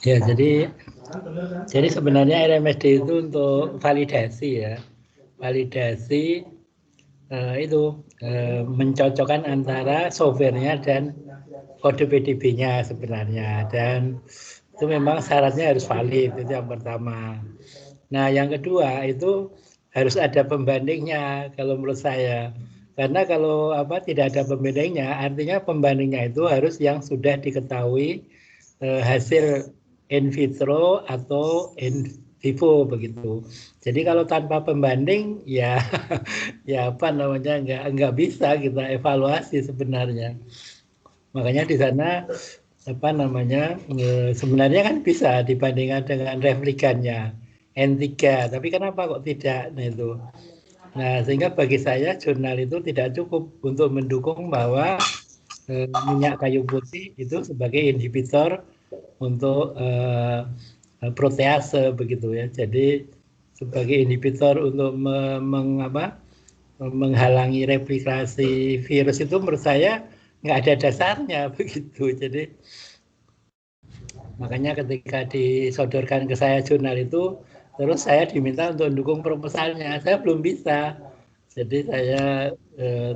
Ya, jadi sebenarnya RMSD itu untuk validasi ya. Validasi mencocokkan antara softwarenya dan kode PDB-nya sebenarnya, dan itu memang syaratnya harus valid, itu yang pertama. Nah, yang kedua itu harus ada pembandingnya kalau menurut saya. Karena kalau tidak ada pembandingnya, artinya pembandingnya itu harus yang sudah diketahui hasil in vitro atau in vivo begitu. Jadi kalau tanpa pembanding ya ya nggak bisa kita evaluasi sebenarnya. Makanya di sana sebenarnya kan bisa dibandingkan dengan replikannya N3, tapi kenapa kok tidak? Nah, sehingga bagi saya jurnal itu tidak cukup untuk mendukung bahwa minyak kayu putih itu sebagai inhibitor untuk protease begitu ya. Jadi sebagai inhibitor untuk menghalangi replikasi virus itu menurut saya nggak ada dasarnya begitu. Jadi makanya ketika disodorkan ke saya jurnal itu, terus saya diminta untuk mendukung proposalnya, saya belum bisa. Jadi saya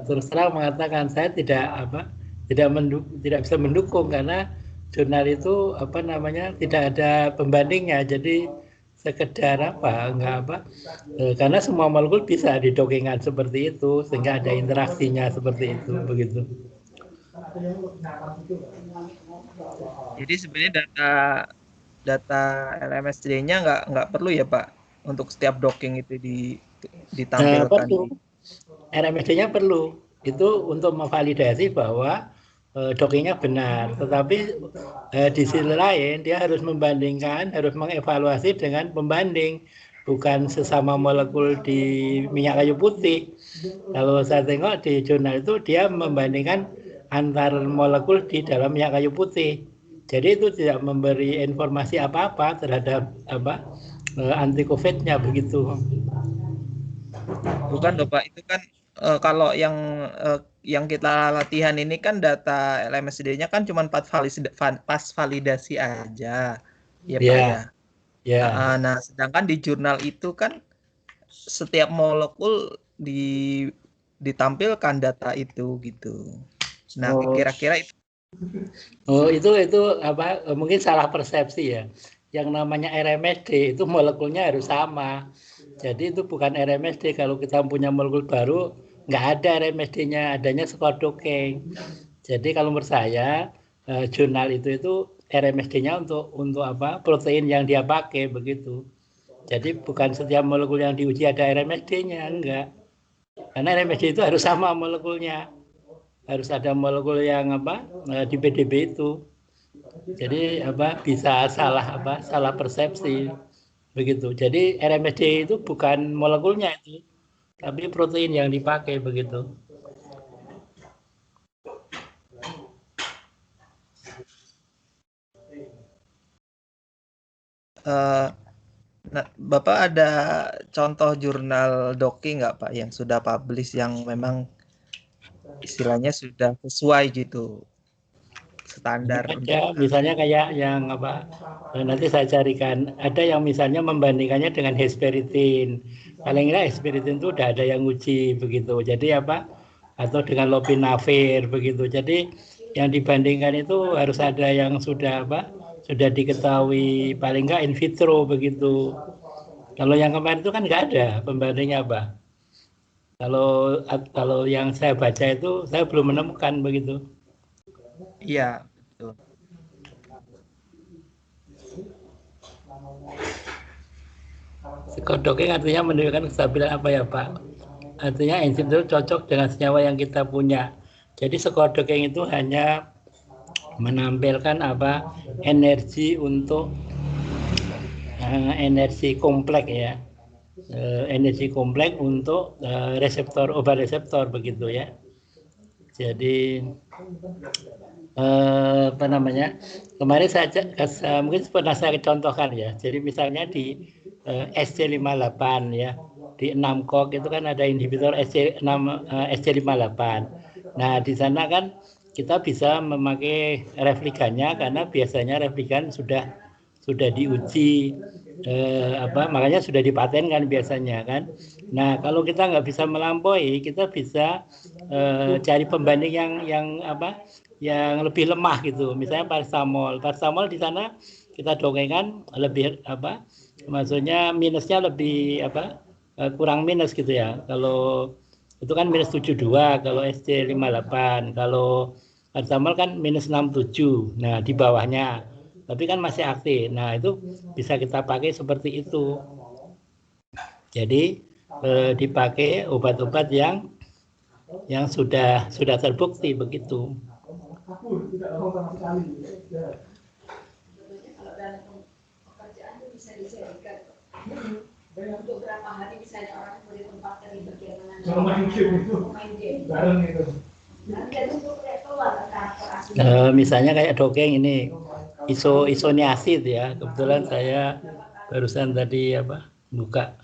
terus terang mengatakan saya tidak bisa mendukung karena jurnal itu tidak ada pembandingnya. Jadi sekedar karena semua molekul bisa didokingkan seperti itu sehingga ada interaksinya seperti itu begitu. Jadi sebenarnya data LMSD-nya nggak perlu ya Pak untuk setiap docking itu ditampilkan. Perlu. RMSD-nya perlu. Itu untuk memvalidasi bahwa dockingnya benar. Tetapi di sisi lain dia harus membandingkan, harus mengevaluasi dengan pembanding, bukan sesama molekul di minyak kayu putih. Kalau saya tengok di jurnal itu dia membandingkan antar molekul di dalam minyak kayu putih. Jadi itu tidak memberi informasi apa-apa terhadap anti COVID-nya begitu. Bukan dong Pak, itu kan kalau yang kita latihan ini kan data LMSD-nya kan cuma pas validasi aja, ya Pak ya. Ya. Nah, sedangkan di jurnal itu kan setiap molekul ditampilkan data itu gitu. Nah, kira-kira itu. Itu mungkin salah persepsi ya. Yang namanya RMSD itu molekulnya harus sama. Jadi itu bukan RMSD. Kalau kita punya molekul baru, nggak ada RMSD-nya, adanya skor docking. Jadi kalau menurut saya jurnal itu RMSD-nya untuk protein yang dia pakai begitu. Jadi bukan setiap molekul yang diuji ada RMSD-nya, enggak. Karena RMSD itu harus sama molekulnya. Harus ada molekul yang di PDB itu. Jadi bisa salah persepsi begitu. Jadi RMSD itu bukan molekulnya itu, tapi protein yang dipakai begitu. Nah, Bapak ada contoh jurnal docking nggak Pak yang sudah publish yang memang istilahnya sudah sesuai gitu standar Ada misalnya kayak yang nanti saya carikan, ada yang misalnya membandingkannya dengan hesperitin. Paling enggak hesperitin itu udah ada yang uji begitu. Jadi atau dengan lopinavir begitu. Jadi yang dibandingkan itu harus ada yang sudah diketahui paling enggak in vitro begitu. Kalau yang kemarin itu kan nggak ada pembandingnya Kalau yang saya baca itu saya belum menemukan begitu. Iya, betul. Psikodoking artinya menunjukkan kestabilan apa ya Pak? Artinya enzim itu cocok dengan senyawa yang kita punya. Jadi psikodoking itu hanya menampilkan energi untuk energi kompleks ya. Energi kompleks untuk reseptor obat reseptor begitu ya. Jadi kemarin mungkin pernah saya contohkan ya. Jadi misalnya di SC58 ya, di 6 kok itu kan ada inhibitor SC58. Nah di sana kan kita bisa memakai replikannya karena biasanya replikan sudah sudah diuji makanya sudah dipatenkan biasanya kan. Nah, kalau kita nggak bisa melampaui, kita bisa cari pembanding yang lebih lemah gitu. Misalnya paracetamol. Paracetamol di sana kita dongengkan lebih maksudnya minusnya lebih kurang minus gitu ya. Kalau itu kan minus 72, kalau SC 58, kalau paracetamol kan minus 67. Nah, di bawahnya. Tapi kan masih aktif. Nah, itu bisa kita pakai seperti itu. Jadi dipakai obat-obat yang sudah terbukti begitu. Untuk berapa hari misalnya orang boleh tempatkan di bagian mana main game bareng itu. Misalnya kayak dongeng ini isoniazid ya, kebetulan saya barusan tadi buka.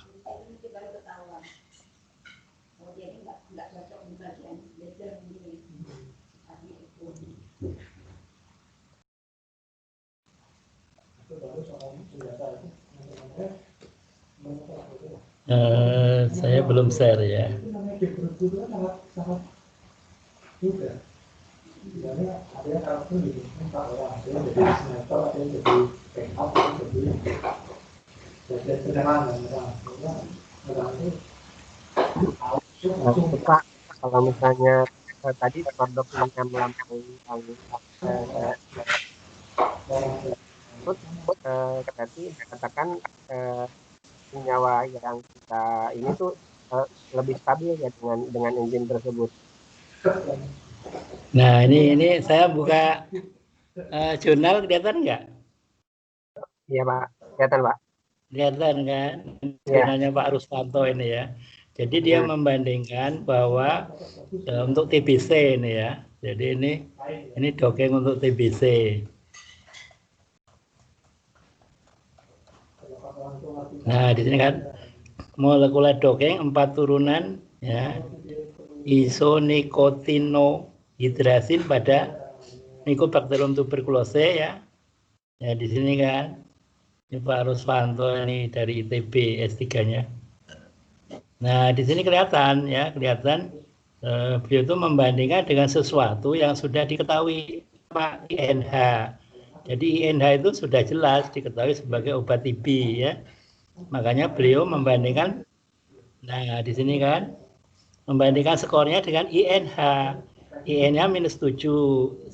Saya belum share ya. Pak, kalau misalnya tadi produknya melampaui berarti katakan senyawa yang kita ini tuh lebih stabil ya dengan enzim tersebut. Nah, ini saya buka jurnal, kelihatan nggak? Iya Pak, kelihatan Pak. Kelihatan kan? Jurnalnya Pak Ruswanto ini ya. Jadi dia membandingkan bahwa untuk TBC ini ya. Jadi ini dongeng untuk TBC. Nah, di sini kan molekuler dongeng 4 turunan ya. Isonikotinohidrasin pada Mycobacterium tuberculose ya. Ya di sini kan. Ini Pak Ruswanto ini dari ITB S3-nya. Nah, di sini kelihatan beliau itu membandingkan dengan sesuatu yang sudah diketahui Pak INH. Jadi INH itu sudah jelas diketahui sebagai obat TB ya. Makanya beliau membandingkan, nah di sini kan membandingkan skornya dengan INH. INH minus 7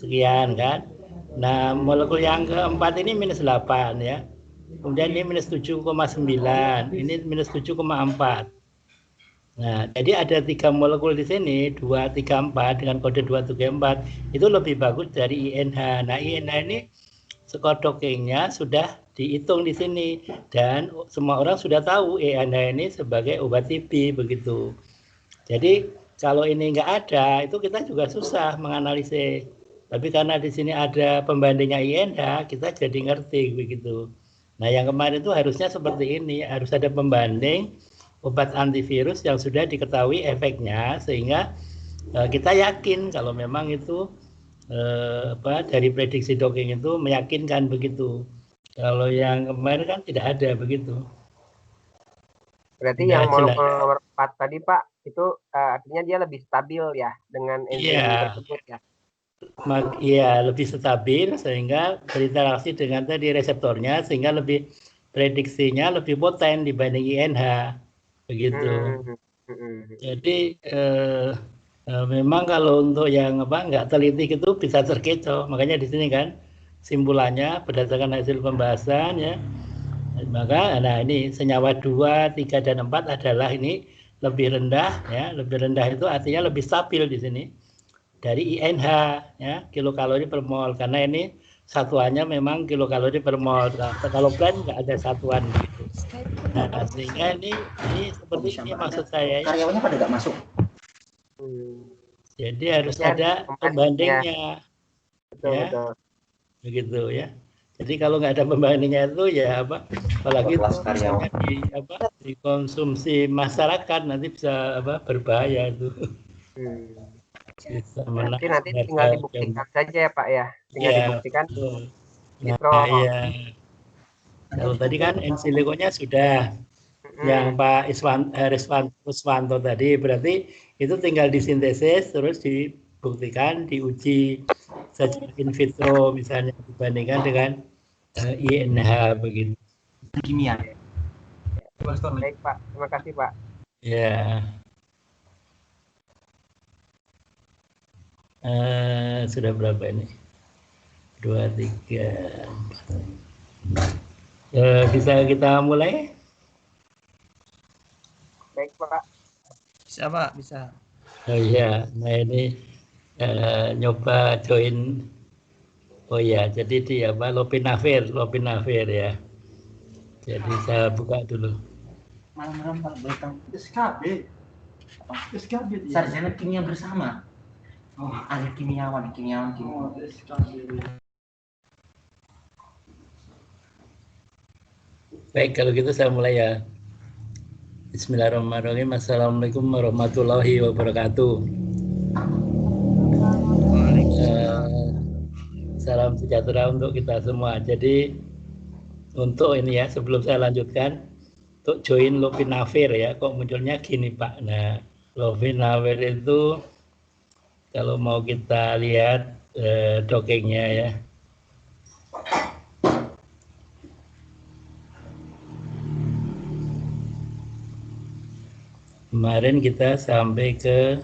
sekian kan. Nah, molekul yang keempat ini minus 8 ya. Kemudian ini minus 7,9, ini minus 7,4. Nah, jadi ada 3 molekul di sini, 2, 3, 4 dengan kode 2, 3, 4 itu lebih bagus dari INH. Nah, INH ini skor dongengnya sudah dihitung di sini dan semua orang sudah tahu INH ini sebagai obat TB begitu. Jadi kalau ini nggak ada, itu kita juga susah menganalisis. Tapi karena di sini ada pembandingnya INH, kita jadi ngerti begitu. Nah, yang kemarin itu harusnya seperti ini, harus ada pembanding obat antivirus yang sudah diketahui efeknya sehingga kita yakin kalau memang itu dari prediksi dongeng itu meyakinkan begitu. Kalau yang kemarin kan tidak ada begitu. Berarti yang molekul nomor 4 tadi Pak itu artinya dia lebih stabil ya dengan enzim tersebut ya. Iya, lebih stabil sehingga berinteraksi dengan tadi reseptornya sehingga lebih prediksinya lebih poten dibanding INH begitu. Jadi memang kalau untuk yang nggak teliti itu bisa terkecoh. Makanya di sini kan simpulannya berdasarkan hasil pembahasan ya. Maka ini senyawa 2, 3 dan 4 adalah ini lebih rendah ya. Lebih rendah itu artinya lebih stabil di sini dari INH ya, kilokalori per mol, karena ini satuannya memang kilokalori per mol. Kalau blend nggak ada satuan gitu. Nah, sehingga ini seperti ini maksud saya ya. Karyawannya pada nggak masuk. Jadi harus ada pembandingnya. Betul. Begitu ya. Jadi kalau nggak ada pembandingnya itu ya apalagi itu dikonsumsi masyarakat nanti bisa berbahaya itu. Nanti tinggal dibuktikan saja ya Pak ya. Tinggal dibuktikan. Nah, Kalau tadi kan in siliconya sudah, yang Pak Riswanto tadi, berarti itu tinggal disintesis terus dibuktikan, diuji secara in vitro misalnya dibandingkan dengan INH begitu. Kimia. Baik Pak, terima kasih Pak. Ya, sudah berapa ini? 2, 3, 4. Bisa kita mulai? Baik Pak. Bisa Pak, bisa. Oh iya, nah ini nyoba join. Oh ya, jadi di apa Lopinavir ya. Jadi saya buka dulu. Malam-malam Pak belakang SKB. SKB sarjana kimia bersama. Oh, ada kimiawan. Oh, SKB. Baik, kalau gitu saya mulai ya. Bismillahirrahmanirrahim. Assalamualaikum warahmatullahi wabarakatuh. Salam sejahtera untuk kita semua. Jadi untuk ini ya, sebelum saya lanjutkan, untuk join Lopinavir ya, kok munculnya gini Pak. Nah, Lopinavir itu kalau mau kita lihat dongengnya ya. Kemarin kita sampai ke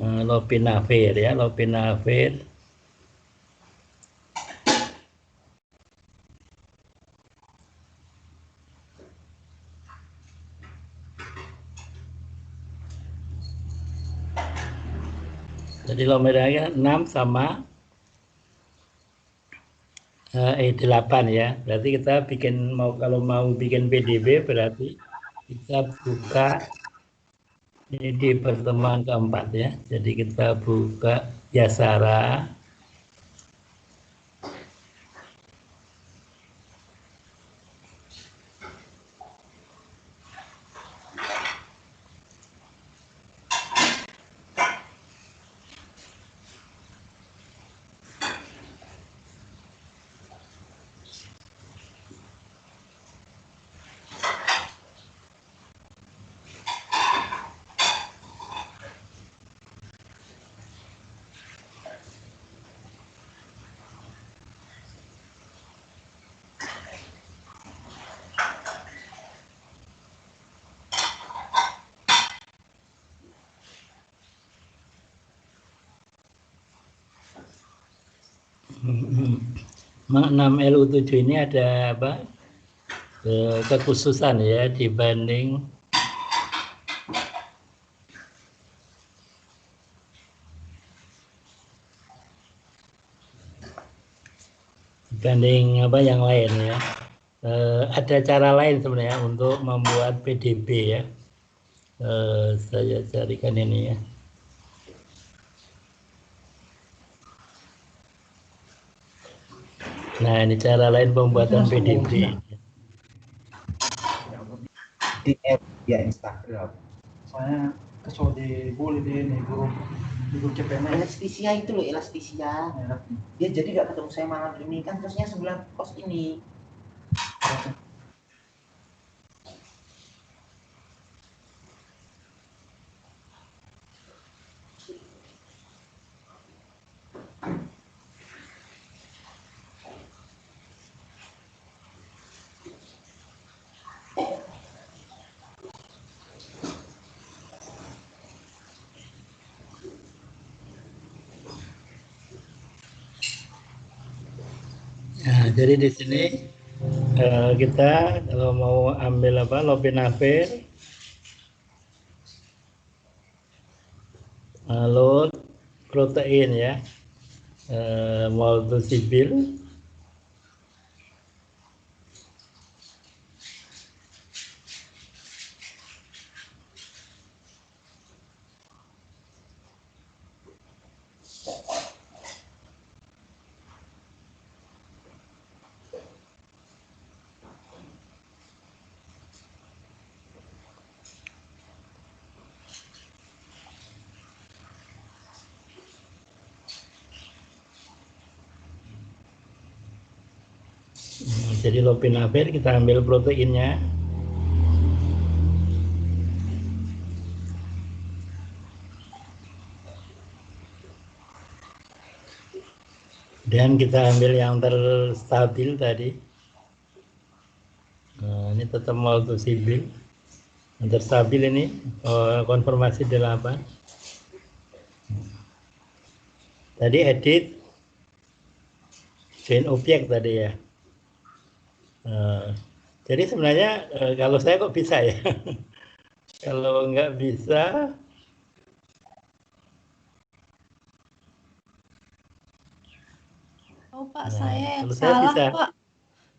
Lopinavir ya, Lopinavir. Jadi Lopinavir 6 sama E8 ya. Berarti kita kalau mau bikin PDB berarti kita buka ini di pertemuan keempat ya. Jadi kita buka Yasara. Enam LU7 ini ada apa? Kekhususan ya dibanding apa yang lain ya. Ada cara lain sebenarnya untuk membuat PDB ya. Saya carikan ini ya. Nah, ini cara lain pembuatan PDB. Di app ya Instagram. Soalnya kesel di bully di grup CPM. Elastisia itu loh, elastisia. Dia jadi nggak ketemu saya malam ini kan terusnya sebulan kos ini. Nah, jadi di sini kita kalau mau ambil apa Lopinavir, load protein ya, molnupiravir. jadi lopinavir kita ambil proteinnya. Dan kita ambil yang terstabil tadi. Nah, ini tetap multisibil. Yang terstabil ini konfirmasi 8. Tadi edit join objek tadi ya. Jadi sebenarnya kalau saya kok bisa ya. Kalau nggak bisa, Oh Pak, nah, saya yang kalau saya salah bisa. Pak.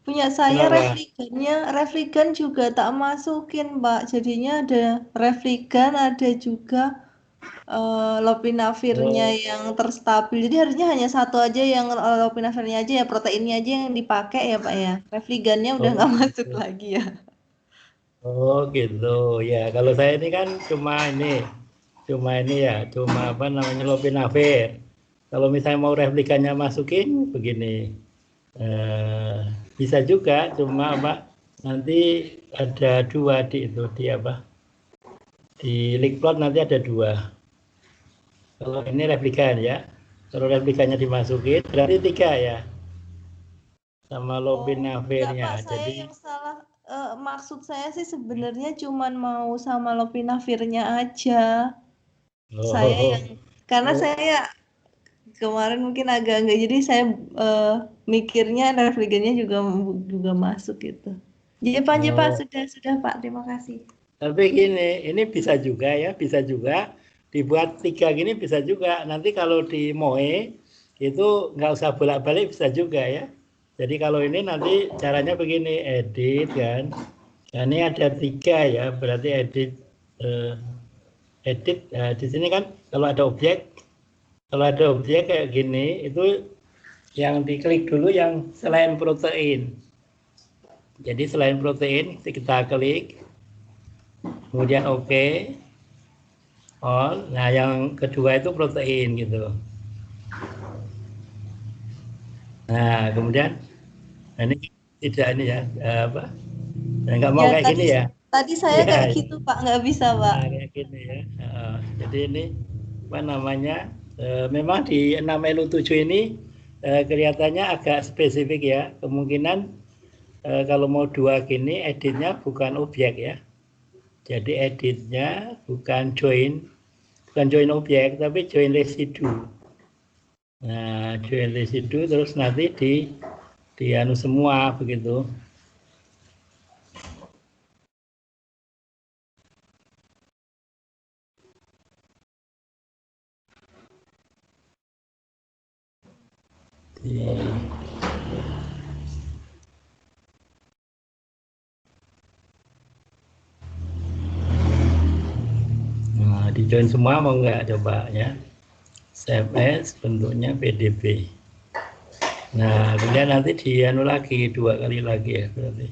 Punya saya Kenapa? refligan juga tak masukin Pak. Jadinya ada refligan, ada juga lopinavirnya yang terstabil. Jadi harusnya hanya satu aja yang lopinavirnya aja ya, proteinnya aja yang dipakai ya Pak ya. Refligannya udah nggak masuk Gitu. lagi ya. Oh gitu ya. Kalau saya ini kan cuma ini ya, cuma apa namanya lopinavir. Kalau misalnya mau replikannya masukin begini, bisa juga, cuma apa nanti ada 2 di itu di apa di link plot nanti ada 2. Kalau ini replikan ya, kalau replikannya dimasukin berarti 3 ya, sama Enggak Pak, lopinavirnya. saya Jadi yang salah. Maksud saya sih sebenarnya cuman mau sama lopinavirnya aja. Saya yang karena saya kemarin mungkin agak enggak, jadi saya mikirnya refligennya juga masuk gitu. Jadi Pak sudah Pak, terima kasih. Tapi gini, ini bisa juga ya, bisa juga dibuat 3 gini, bisa juga. Nanti kalau di Moe itu nggak usah bolak-balik, bisa juga ya. Jadi kalau ini nanti caranya begini, edit kan. Nah, ini ada 3 ya, berarti edit di sini kan kalau ada objek kayak gini itu yang diklik dulu yang selain protein. Jadi selain protein kita klik, kemudian oke. Nah yang kedua itu protein gitu. Nah kemudian ini tidak ini ya apa? Nggak mau Ya kayak gini ya? tadi saya Ya, kayak gitu Pak, nggak bisa Pak. nah, kayak gini ya. Jadi ini apa namanya? Memang di 6LU7 ini kelihatannya agak spesifik ya. Kemungkinan kalau mau 2 gini editnya bukan objek ya. Jadi editnya bukan join objek tapi join residu. Nah, join residu terus nanti di anu semua begitu. Nah, di join semua mau nggak coba ya? Save as bentuknya PDB. Nah, kemudian nanti di anu lagi 2 kali lagi ya berarti.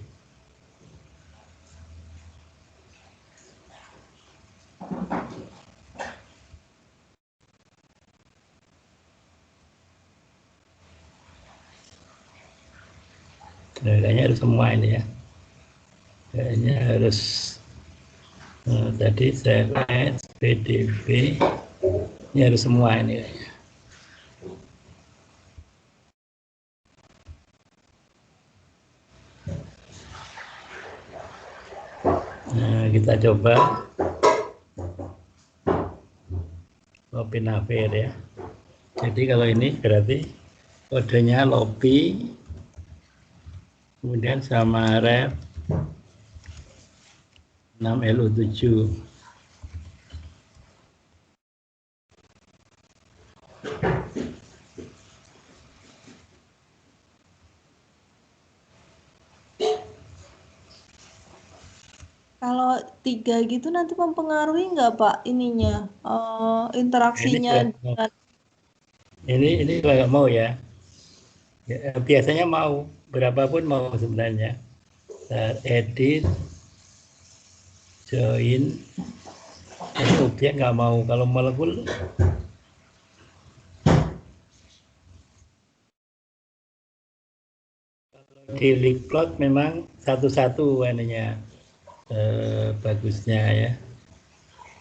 Nah, kayaknya harus semua ini ya. Kayaknya harus tadi save as PDB. Ini harus semua ini kayaknya. Nah, kita coba lopinavir ya. Jadi kalau ini berarti kodenya lopi, kemudian sama ref 6LU7. Kalau 3 gitu nanti mempengaruhi nggak Pak ininya interaksinya dengan ini nggak mau ya. Biasanya mau, berapapun mau sebenarnya. Edit, join, objek nggak mau. Kalau molekul Di leafplot memang satu-satu ininya bagusnya ya.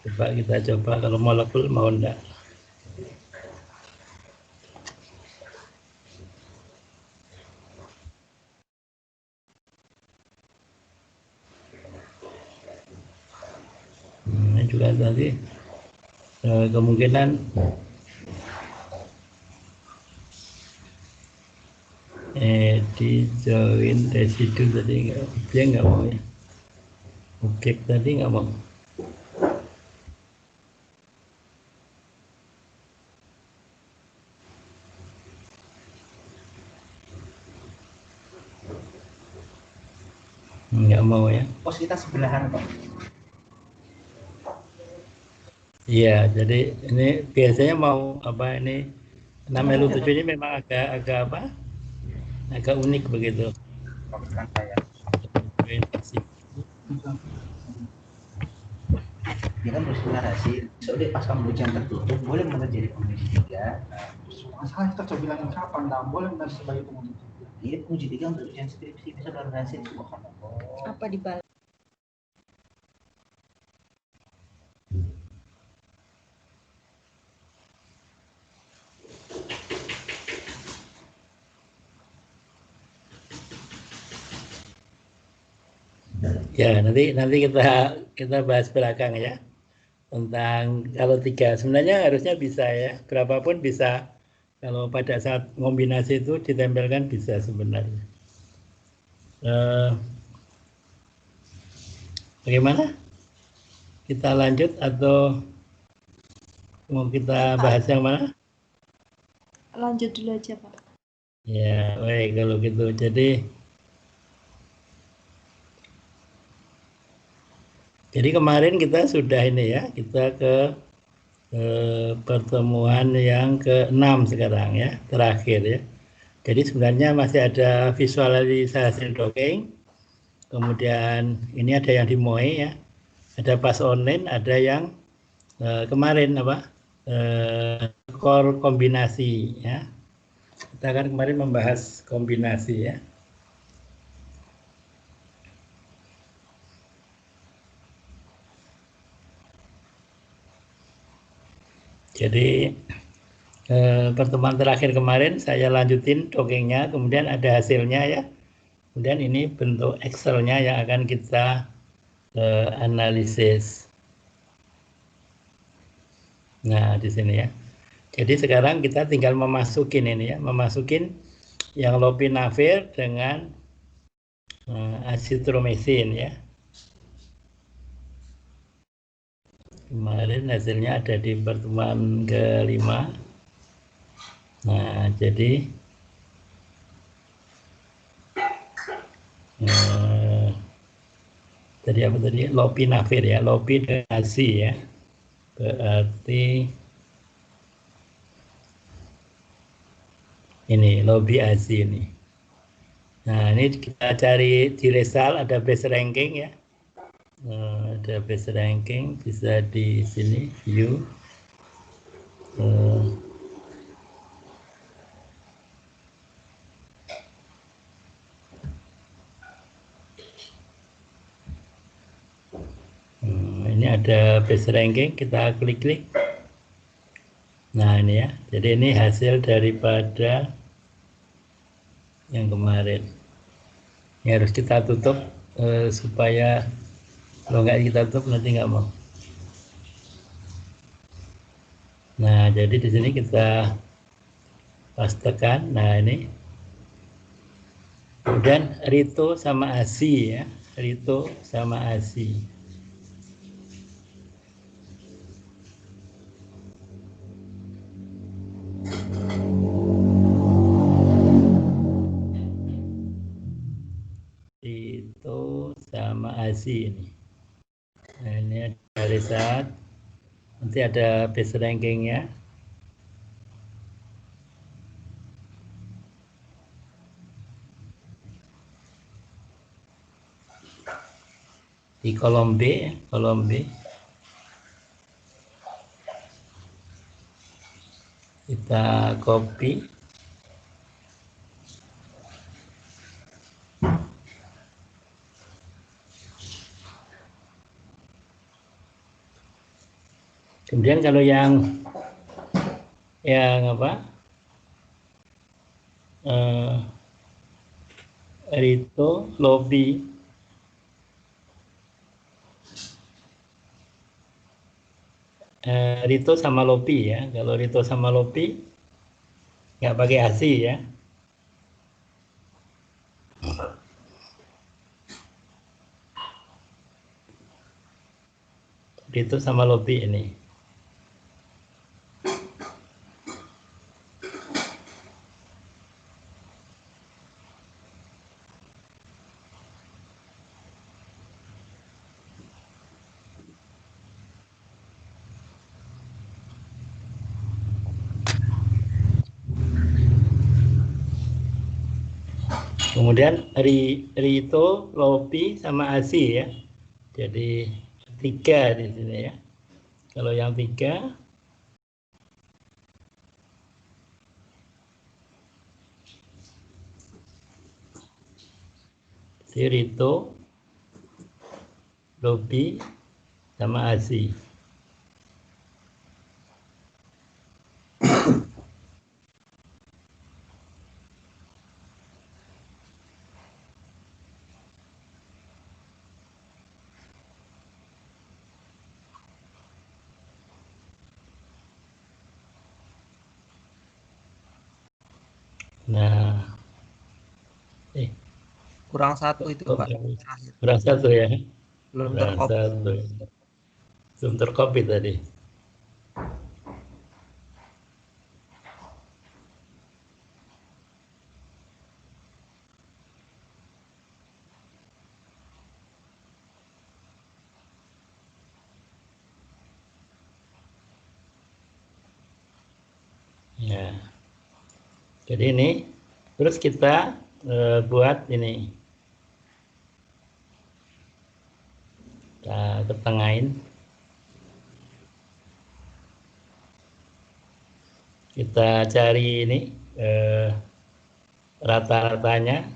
Coba kita coba kalau molekul mau enggak. Ini juga tadi kemungkinan di join residu tadi dia nggak mau ya. Objek tadi nggak mau. Nggak mau ya. Pos kita sebelahan kok. Iya, jadi ini biasanya mau apa ini 6L7 ini memang agak apa? Agak unik begitu. Bukan saya. Dia kan bersebelah hasil. Soalnya pas kamu ujian tertutup boleh menjadi penguji 3. Masalah kita coba bilangin kapan nggak boleh benar sebagai penguji 3. Iya penguji 3 untuk ujian skripsi bisa dalam hasil subhanallah. Apa dibalik? Ya, nanti kita bahas belakang ya tentang kalau 3 sebenarnya harusnya bisa ya, berapapun bisa. Kalau pada saat kombinasi itu ditempelkan bisa sebenarnya. Bagaimana? Kita lanjut atau mau kita bahas yang mana? Lanjut dulu aja, Pak. Ya, baik kalau gitu. Jadi kemarin kita sudah ini ya, kita ke pertemuan yang ke-6 sekarang ya, terakhir ya. Jadi sebenarnya masih ada visualisasi docking, kemudian ini ada yang di MOE ya, ada pas online, ada yang kemarin apa core kombinasi ya. Kita kan kemarin membahas kombinasi ya. Jadi pertemuan terakhir kemarin saya lanjutin dockingnya, kemudian ada hasilnya ya. Kemudian ini bentuk Excel-nya yang akan kita analisis. Nah di sini ya. Jadi sekarang kita tinggal memasukin ini ya, memasukin yang lopinavir dengan azitromisin ya. Kemarin hasilnya ada di pertemuan ke-5. Nah, jadi tadi apa tadi? Lopinavir ya, lopi dengan asi ya. Berarti ini lobi asi ini. Nah, ini kita cari di result ada base ranking ya. Ada base ranking bisa di sini view. Ini ada base ranking, kita klik-klik. Nah ini ya, jadi ini hasil daripada yang kemarin. Ini harus kita tutup supaya kalau nggak kita tutup nanti nggak mau. Nah jadi di sini kita pastekan. Nah ini, kemudian Rito sama ASI ya, Rito sama ASI. Rito sama ASI ini. Nah ini ada result, nanti ada base rankingnya. Di kolom B kita copy, Kemudian kalau yang apa? Rito, Lopi. Rito sama Lopi ya. Kalau Rito sama Lopi nggak pakai ASI ya. Rito sama Lopi ini. Kemudian Rito, Lopi, sama ASI ya. Jadi 3 di sini ya. Kalau yang 3 si Rito, Lopi, sama ASI. Nah, Kurang 1 itu Pak. Kurang 1 ya. Belum Kurang tercopy. 1. Belum tercopy tadi. Ya. Jadi ini terus kita buat ini. Kita ketengahin. Kita cari ini rata-ratanya.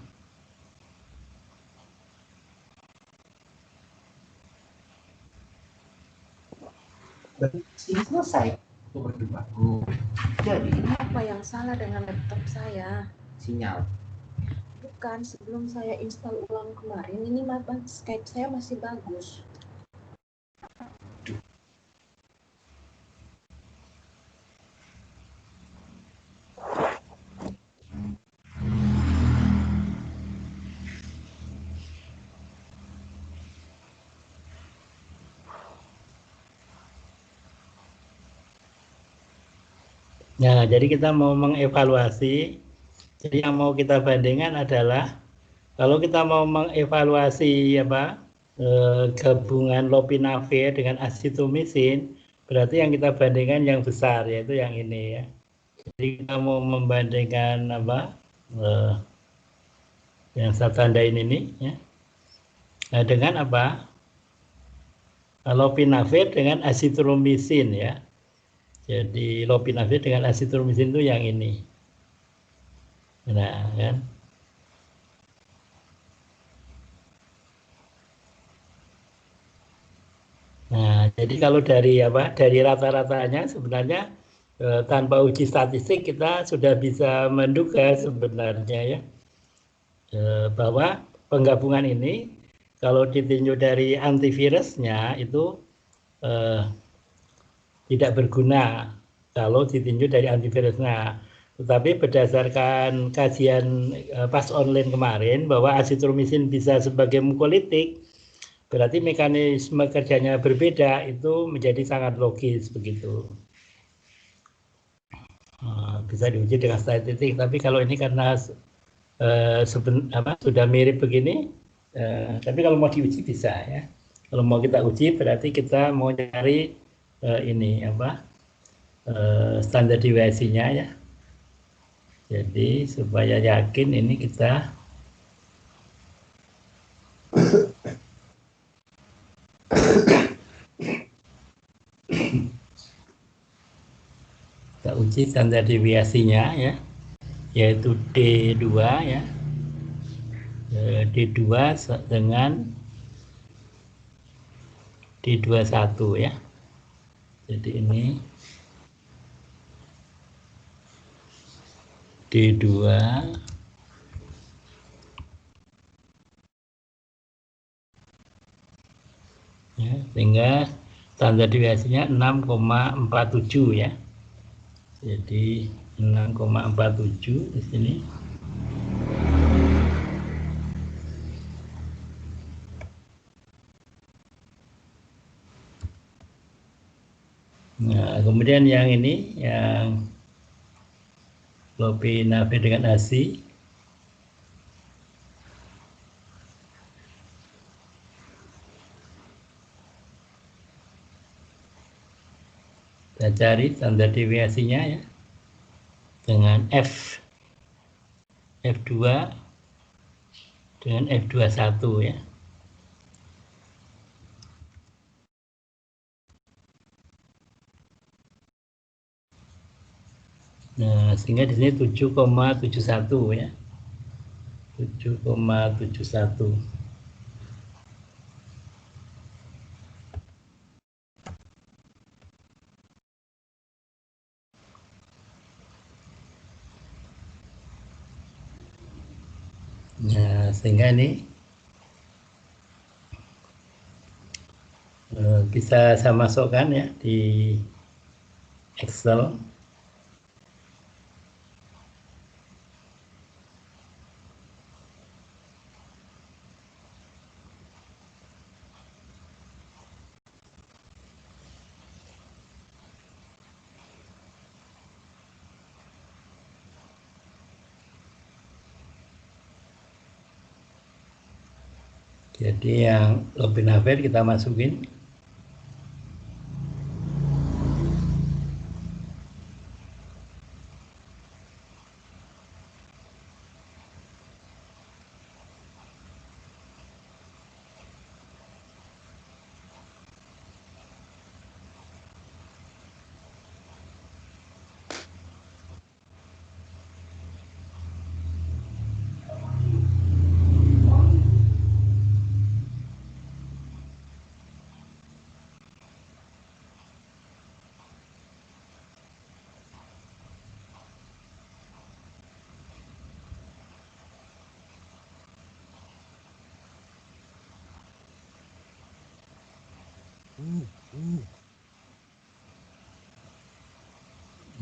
Ini selesai itu berdua. Jadi Apa yang salah dengan laptop saya? sinyal. Bukan, sebelum saya install ulang kemarin, ini Skype saya masih bagus. Nah, jadi kita mau mengevaluasi. Jadi yang mau kita bandingkan adalah kalau kita mau mengevaluasi gabungan lopinavir dengan asitromisin, berarti yang kita bandingkan yang besar, yaitu yang ini ya. Jadi kita mau membandingkan yang saya tandain ini ya. Nah, dengan apa? Lopinavir dengan asitromisin ya. Jadi lopinavir dengan asitromisin itu yang ini. Nah, kan? Nah, jadi kalau dari rata-ratanya sebenarnya tanpa uji statistik kita sudah bisa menduga sebenarnya ya bahwa penggabungan ini kalau ditinjau dari antivirusnya itu tidak berguna kalau ditinjau dari antivirusnya. Tetapi berdasarkan kajian pas online kemarin bahwa asitromisin bisa sebagai mukolitik, berarti mekanisme kerjanya berbeda, itu menjadi sangat logis begitu. Bisa diuji dengan statistik, tapi kalau ini karena sudah mirip begini, tapi kalau mau diuji bisa ya. Kalau mau kita uji berarti kita mau cari standar deviasinya ya. Jadi supaya yakin ini kita uji standar deviasinya ya, yaitu D2 ya. D2 dengan D21 ya. Jadi ini D2 ya, sehingga standar deviasinya 6,47 ya. Jadi 6,47 di sini. Nah, kemudian yang ini yang lopinavir dengan ASI. Kita cari standar deviasinya ya. Dengan F2 dengan F21 ya. Nah, sehingga di sini 7,71 ya. 7,71. Nah, sehingga ini bisa saya masukkan ya di Excel. Jadi yang lopinavir kita masukin.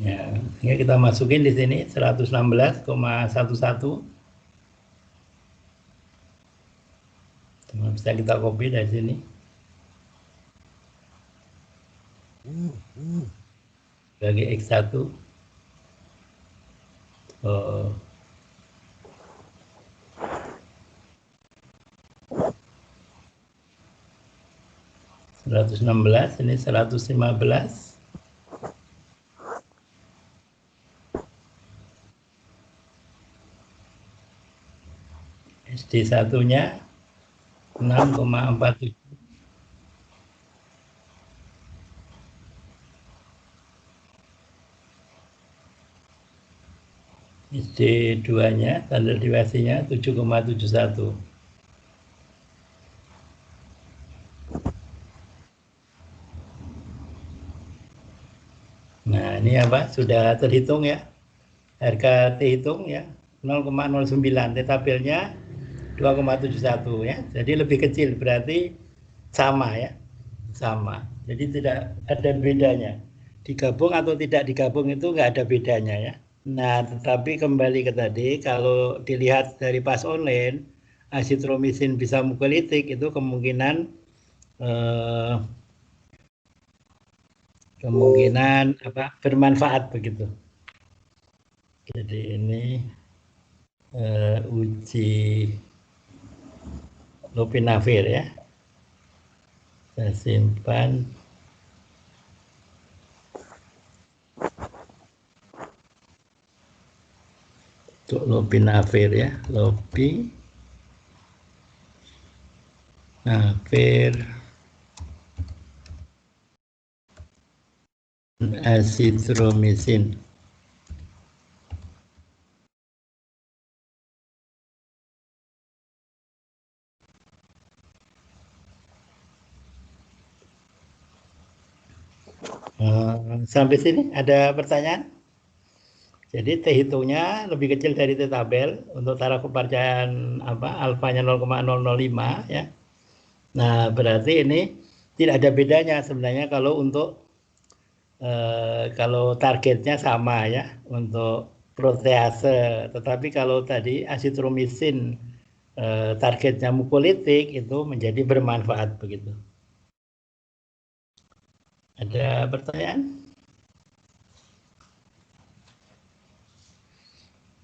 Ya, sehingga kita masukin di sini 116,11. Bisa kita copy dari sini. Bagi X1. Oh. (116) ini 115. SD satunya 6,47. SD 2-nya standar deviasinya 7,71. Nah, ini apa? Sudah terhitung ya. Harga terhitung ya 0,09. Tabelnya 2,71 ya. Jadi lebih kecil, berarti sama ya. Sama. Jadi tidak ada bedanya. Digabung atau tidak digabung itu nggak ada bedanya ya. Nah, tetapi kembali ke tadi, kalau dilihat dari pas online, azitromisin bisa mukolitik itu kemungkinan bermanfaat begitu. Jadi ini uji lopinavir ya. Saya simpan. Untuk lopinavir ya, lopinavir azitromisin. Sampai sini ada pertanyaan? Jadi T hitungnya lebih kecil dari T tabel untuk taraf kepercayaan alfanya 0,005 ya. Nah, berarti ini tidak ada bedanya sebenarnya kalau untuk kalau targetnya sama ya untuk protease, tetapi kalau tadi asitromisin targetnya mukolitik itu menjadi bermanfaat begitu. Ada pertanyaan?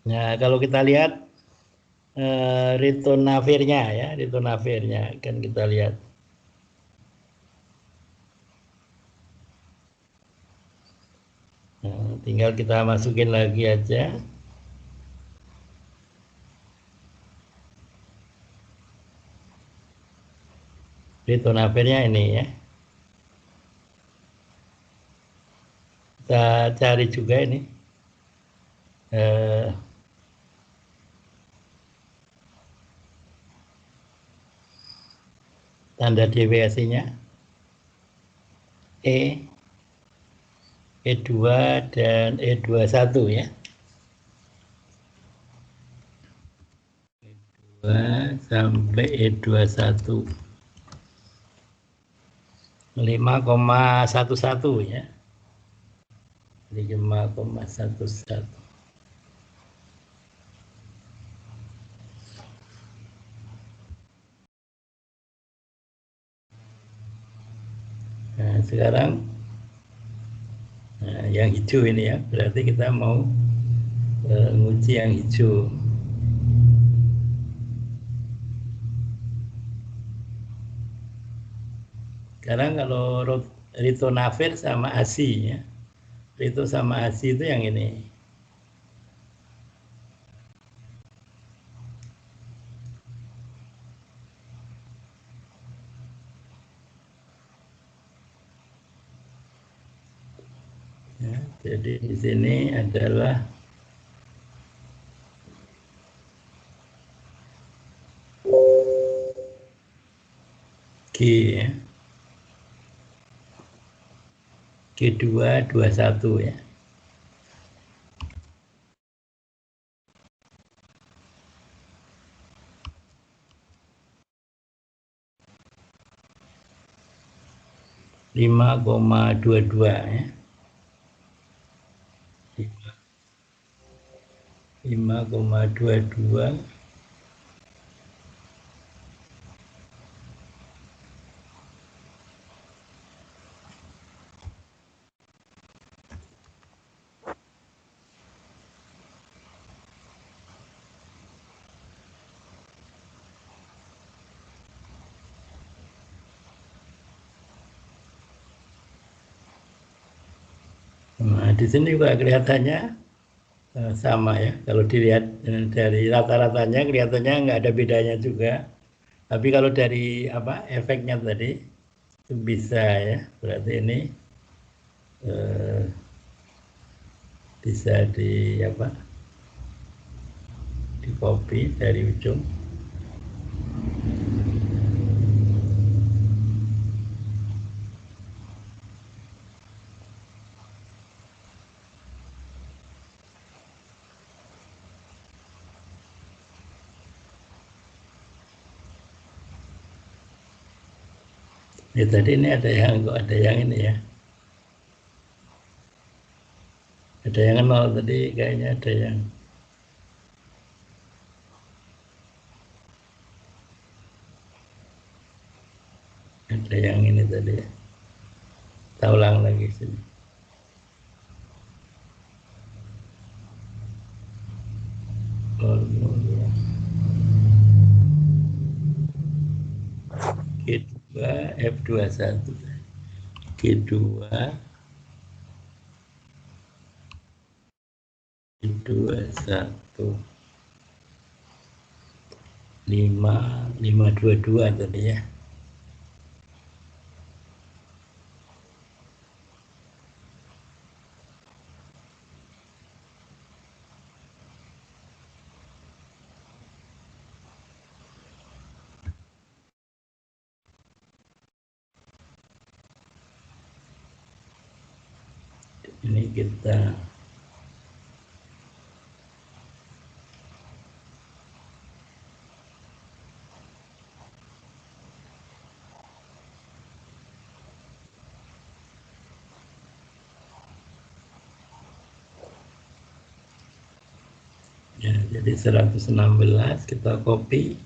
Nah, kalau kita lihat ritonavir-nya ya, ritonavir-nya kan kita lihat. Nah, tinggal kita masukin lagi aja. Ritonavir-nya ini ya. Kita cari juga ini. Tanda deviasinya E2 dan E21 ya. E2 sampai E21. 5,11 ya. 5,11. Nah, sekarang yang hijau ini ya, berarti kita mau nguji yang hijau. Sekarang kalau ritonavir sama ASI ya, rito sama ASI itu yang ini. Ya, jadi di sini adalah G ya. G221 ya. Lima koma dua ya. 5,22. Nah, di sini juga kelihatannya sama ya. Kalau dilihat dari rata-ratanya kelihatannya nggak ada bedanya juga. Tapi kalau dari efeknya tadi itu bisa ya. Berarti ini bisa di copy dari ujung. Ya tadi ini ada yang ini ya. Ada yang nol tadi kayaknya ada yang ini tadi ya. Kita ulang lagi sini. G2 F21 G2 F21 522 tadi ya. Ini kita ya, jadi 116 kita copy.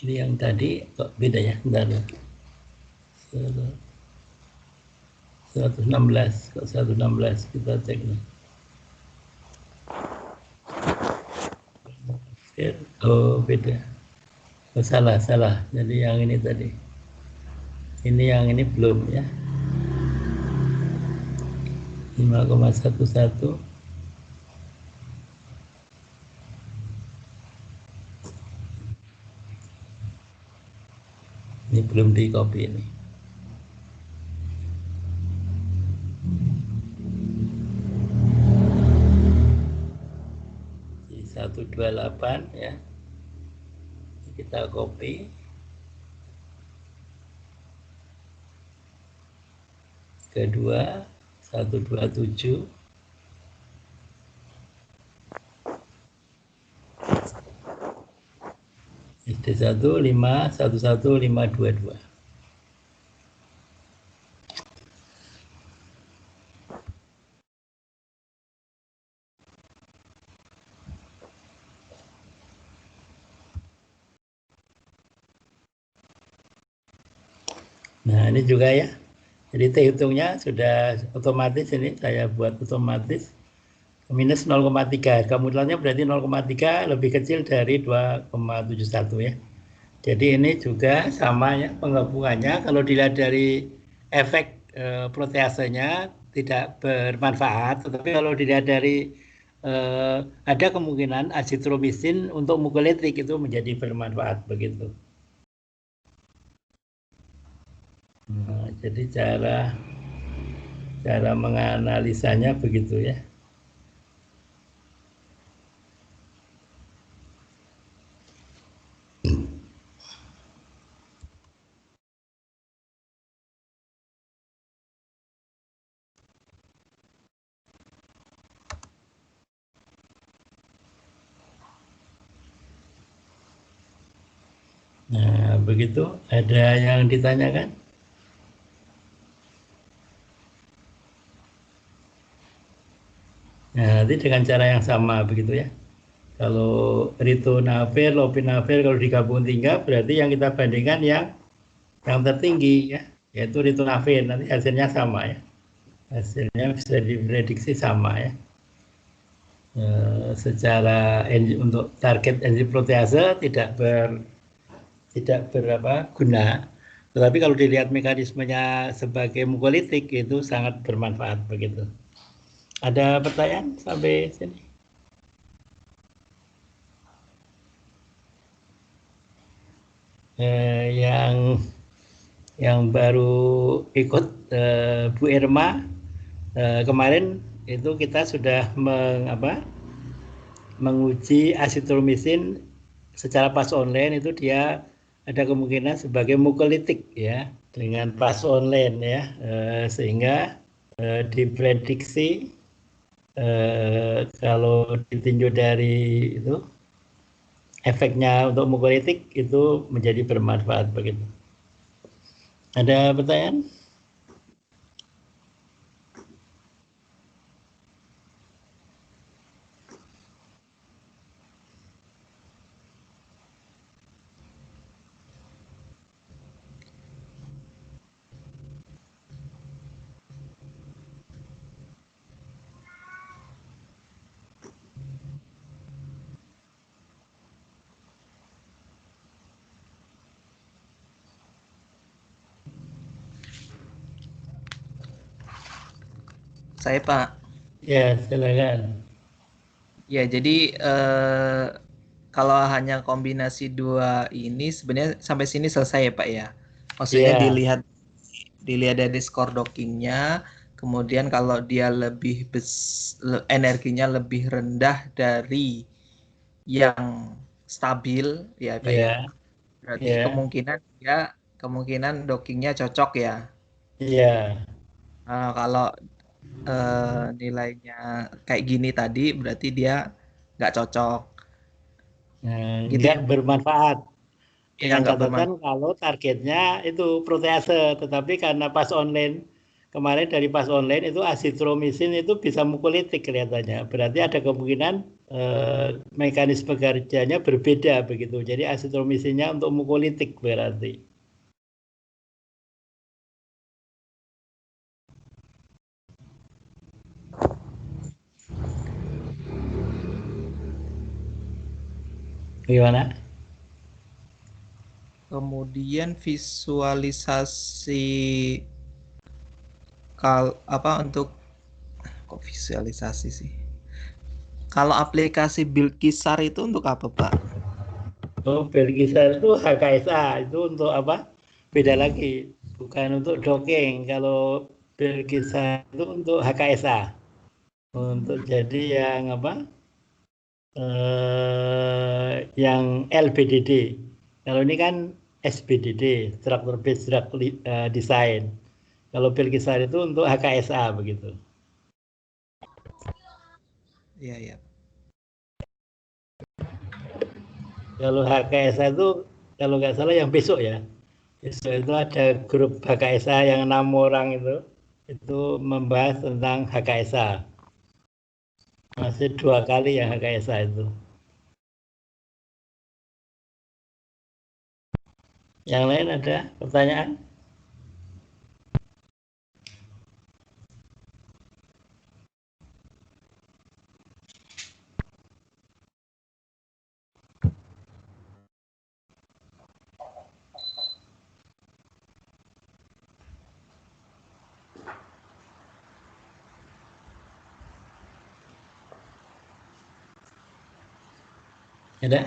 Ini yang tadi kok beda ya, bentar. 116, kok 116 kita cek nih. Oh beda, oh, salah. Jadi yang ini tadi, ini yang ini belum ya. 5,11. Ini belum di copy ini. Di 128 ya. Kita copy. Kedua 127. SD1 511522. Nah, ini juga ya. Jadi T hitungnya sudah otomatis, ini saya buat otomatis minus 0,3. Kemudiannya berarti 0,3 lebih kecil dari 2,71 ya. Jadi ini juga sama ya penggabungannya. Kalau dilihat dari efek proteasenya tidak bermanfaat, tetapi kalau dilihat dari ada kemungkinan azitromisin untuk mukoletrik itu menjadi bermanfaat begitu. Nah, jadi cara menganalisanya begitu ya. Nah, begitu. Ada yang ditanyakan? Nah, nanti dengan cara yang sama begitu ya. Kalau ritonavir, lopinavir kalau digabung 3 berarti yang kita bandingkan yang tertinggi ya, yaitu ritonavir. Nanti hasilnya sama ya. Hasilnya bisa diprediksi sama ya. Secara untuk target enzim protease tidak guna. Tetapi kalau dilihat mekanismenya sebagai mukolitik itu sangat bermanfaat begitu. Ada pertanyaan sampai sini? Yang baru ikut Bu Irma kemarin itu kita sudah menguji azitromisin secara pas online, itu dia ada kemungkinan sebagai mukolitik ya dengan pas online ya, sehingga diprediksi kalau ditinjau dari itu efeknya untuk mukolitik itu menjadi bermanfaat begitu. Ada pertanyaan? Saya Pak. Ya, silakan. Ya, jadi kalau hanya kombinasi dua ini sebenarnya sampai sini selesai ya Pak ya. Maksudnya dilihat dari skor dockingnya, kemudian kalau dia lebih energinya lebih rendah dari yang stabil ya Pak ya. Berarti Ya. kemungkinan dockingnya cocok ya. Iya. Kalau nilainya kayak gini tadi berarti dia nggak cocok. Gitu Nggak ya. bermanfaat. Iya, Dengan nggak catatan kalau targetnya itu protease, tetapi karena pas online kemarin dari pas online itu azitromisin itu bisa mukolitik kelihatannya. Berarti ada kemungkinan mekanisme kerjanya berbeda begitu. Jadi azitromisinnya untuk mukolitik berarti. Gimana? Kemudian visualisasi untuk kok visualisasi sih? Kalau aplikasi Bilqisar itu untuk apa, Pak? Oh, Belgisar itu HKSA itu untuk apa? Beda lagi, bukan untuk docking. Kalau Belgisar itu untuk HKSA, untuk jadi yang apa? Yang LBDD. Kalau ini kan SBDD, Structure Based Drug Design. Kalau Belgisar itu untuk HKSA begitu. Iya, iya. Kalau HKSA itu kalau nggak salah yang besok ya. Besok itu ada grup HKSA yang 6 orang itu membahas tentang HKSA. Masih 2 kali yang HKSA itu. Yang lain ada pertanyaan? Ada?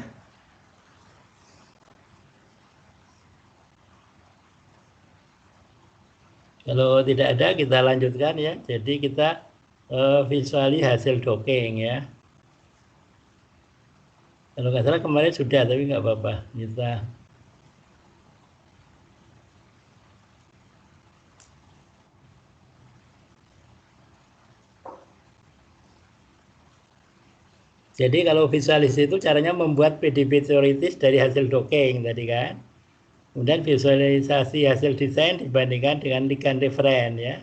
Kalau tidak ada kita lanjutkan ya. Jadi kita visuali hasil docking ya. Kalau nggak salah kemarin sudah, tapi nggak apa-apa. Jadi kalau visualisasi itu caranya membuat PDB teoritis dari hasil docking tadi kan. Kemudian visualisasi hasil desain dibandingkan dengan ligand referen ya.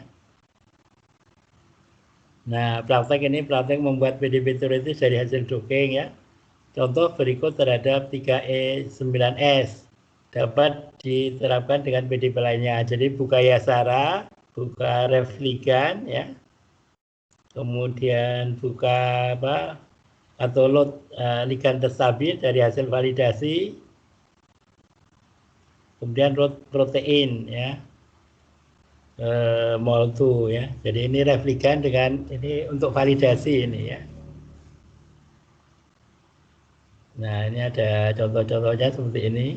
Nah, praktek membuat PDB teoritis dari hasil docking ya. Contoh berikut terhadap 3E9S dapat diterapkan dengan PDB lainnya. Jadi buka Yasara, buka Refligan ya. Kemudian buka atau load ligand stabil dari hasil validasi. Kemudian load protein ya. MOL2 ya. Jadi ini Refligan dengan ini untuk validasi ini ya. Nah, ini ada contoh-contohnya seperti ini.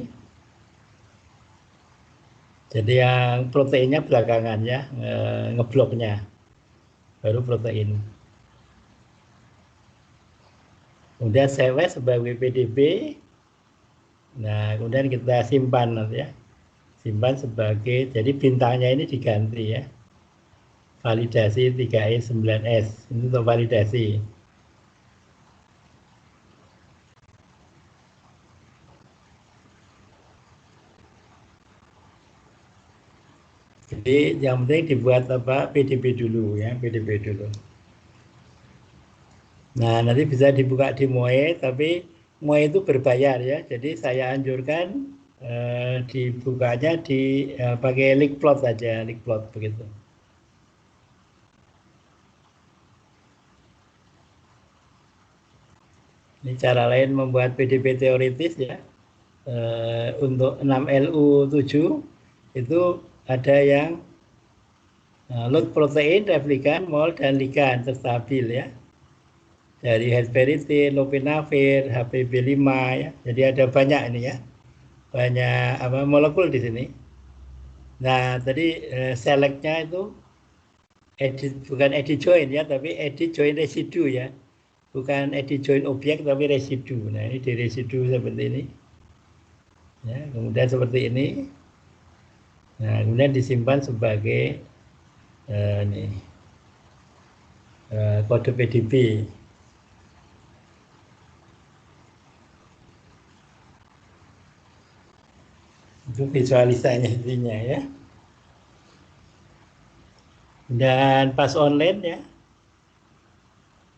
Jadi yang proteinnya belakangan ya, ngebloknya. Baru protein. Kemudian CW sebagai PDB. Nah, kemudian kita simpan nanti ya. Simpan sebagai, jadi bintangnya ini diganti ya. Validasi 3E9S. Ini untuk validasi. Jadi yang penting dibuat PDB dulu ya, PDB dulu. Nah, nanti bisa dibuka di MOE, tapi MOE itu berbayar ya. Jadi saya anjurkan dibukanya pakai link plot saja, link plot begitu. Ini cara lain membuat PDB teoritis ya. Untuk 6LU7 itu ada yang load protein, replikan, mol, dan ligan terstabil ya. Dari hesperidin, lopinavir, HPB5 ya. Jadi ada banyak ini ya. Banyak molekul di sini. Nah, tadi selectnya itu bukan edit join ya, tapi edit join residu ya. Bukan edit join objek tapi residu. Nah, ini di residu seperti ini. Ya, kemudian seperti ini. Nah, kemudian disimpan sebagai kode PDB. Itu visualisasinya intinya ya. Dan pas online ya.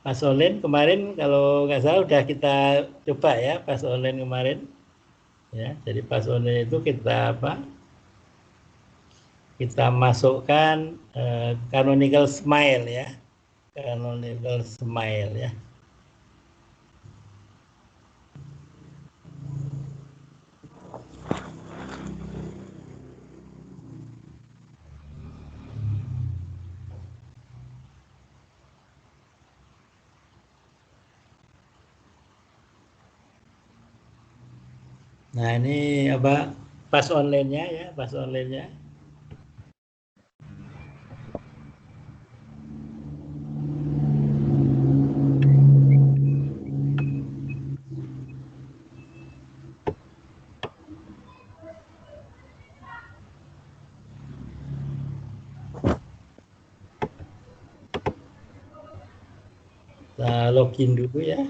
Pas online kemarin kalau nggak salah udah kita coba ya pas online kemarin. Ya, jadi pas online itu kita apa? Kita masukkan canonical smile ya. Canonical smile ya. Nah, ini apa? Pas online-nya ya, pas online-nya. Kita login dulu ya.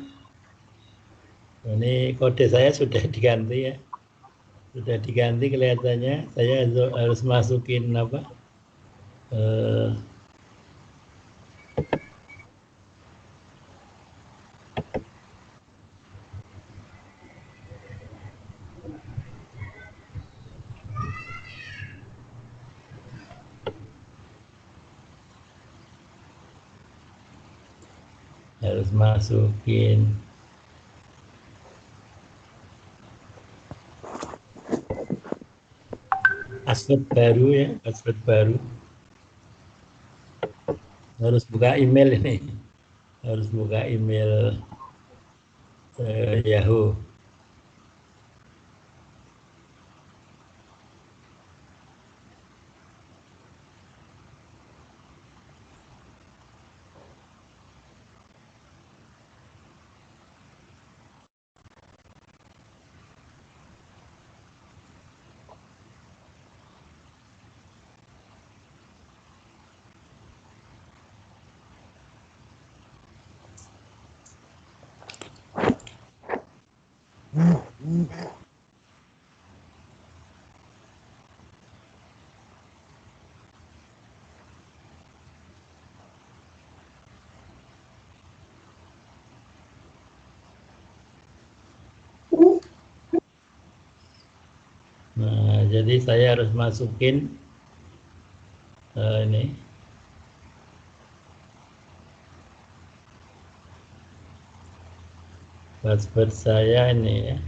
Ini kode saya sudah diganti ya. Sudah diganti kelihatannya. Saya harus masukin apa? Harus masukin password baru ya, password baru. Harus buka email ini. Harus buka email Yahoo. Nah, jadi saya harus masukin ini password saya ini ya.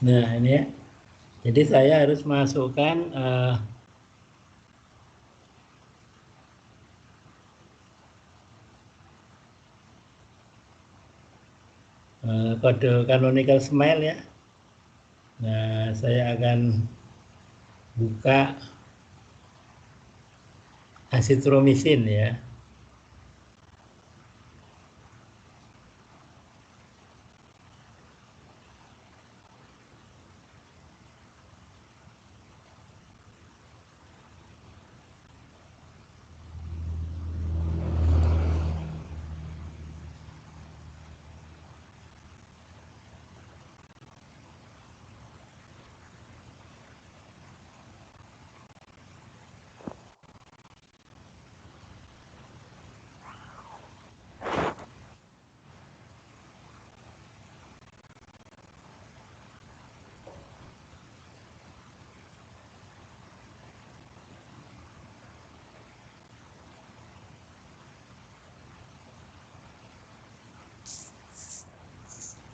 Nah, ini ya. Jadi saya harus masukkan kode canonical smile ya. Nah, saya akan buka asitromisin ya.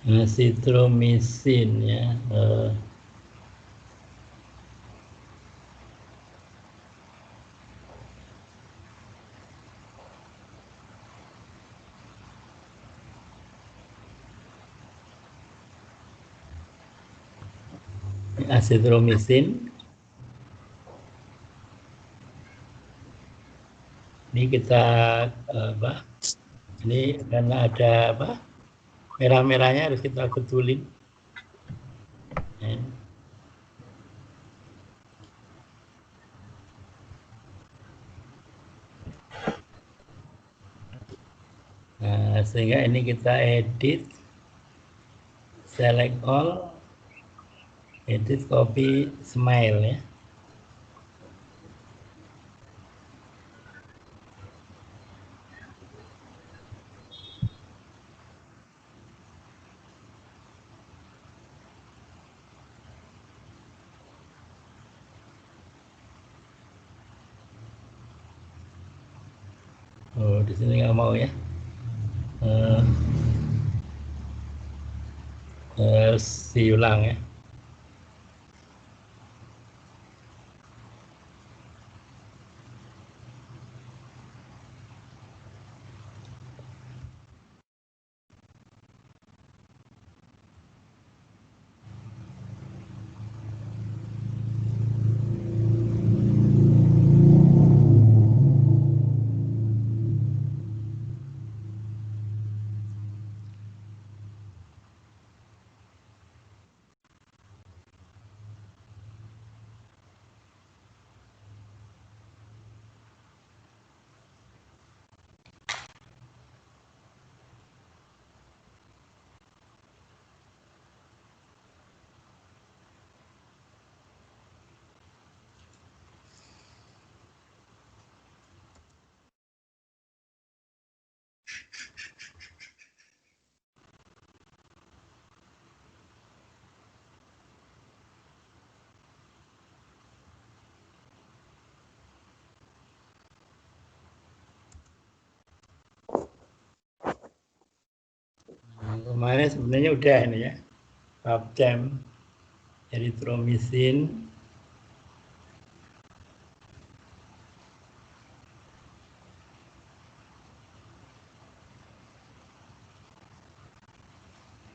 Azitromisin ya. Azitromisin ini kita apa? Ini karena ada apa? Merah-merahnya harus kita betulin. Ya. Nah, sehingga ini kita edit, select all, edit, copy, smile ya. Oh, di sini nggak mau ya. Diulang ya. Kemarin sebenarnya udah ini ya, PubChem, eritromisin,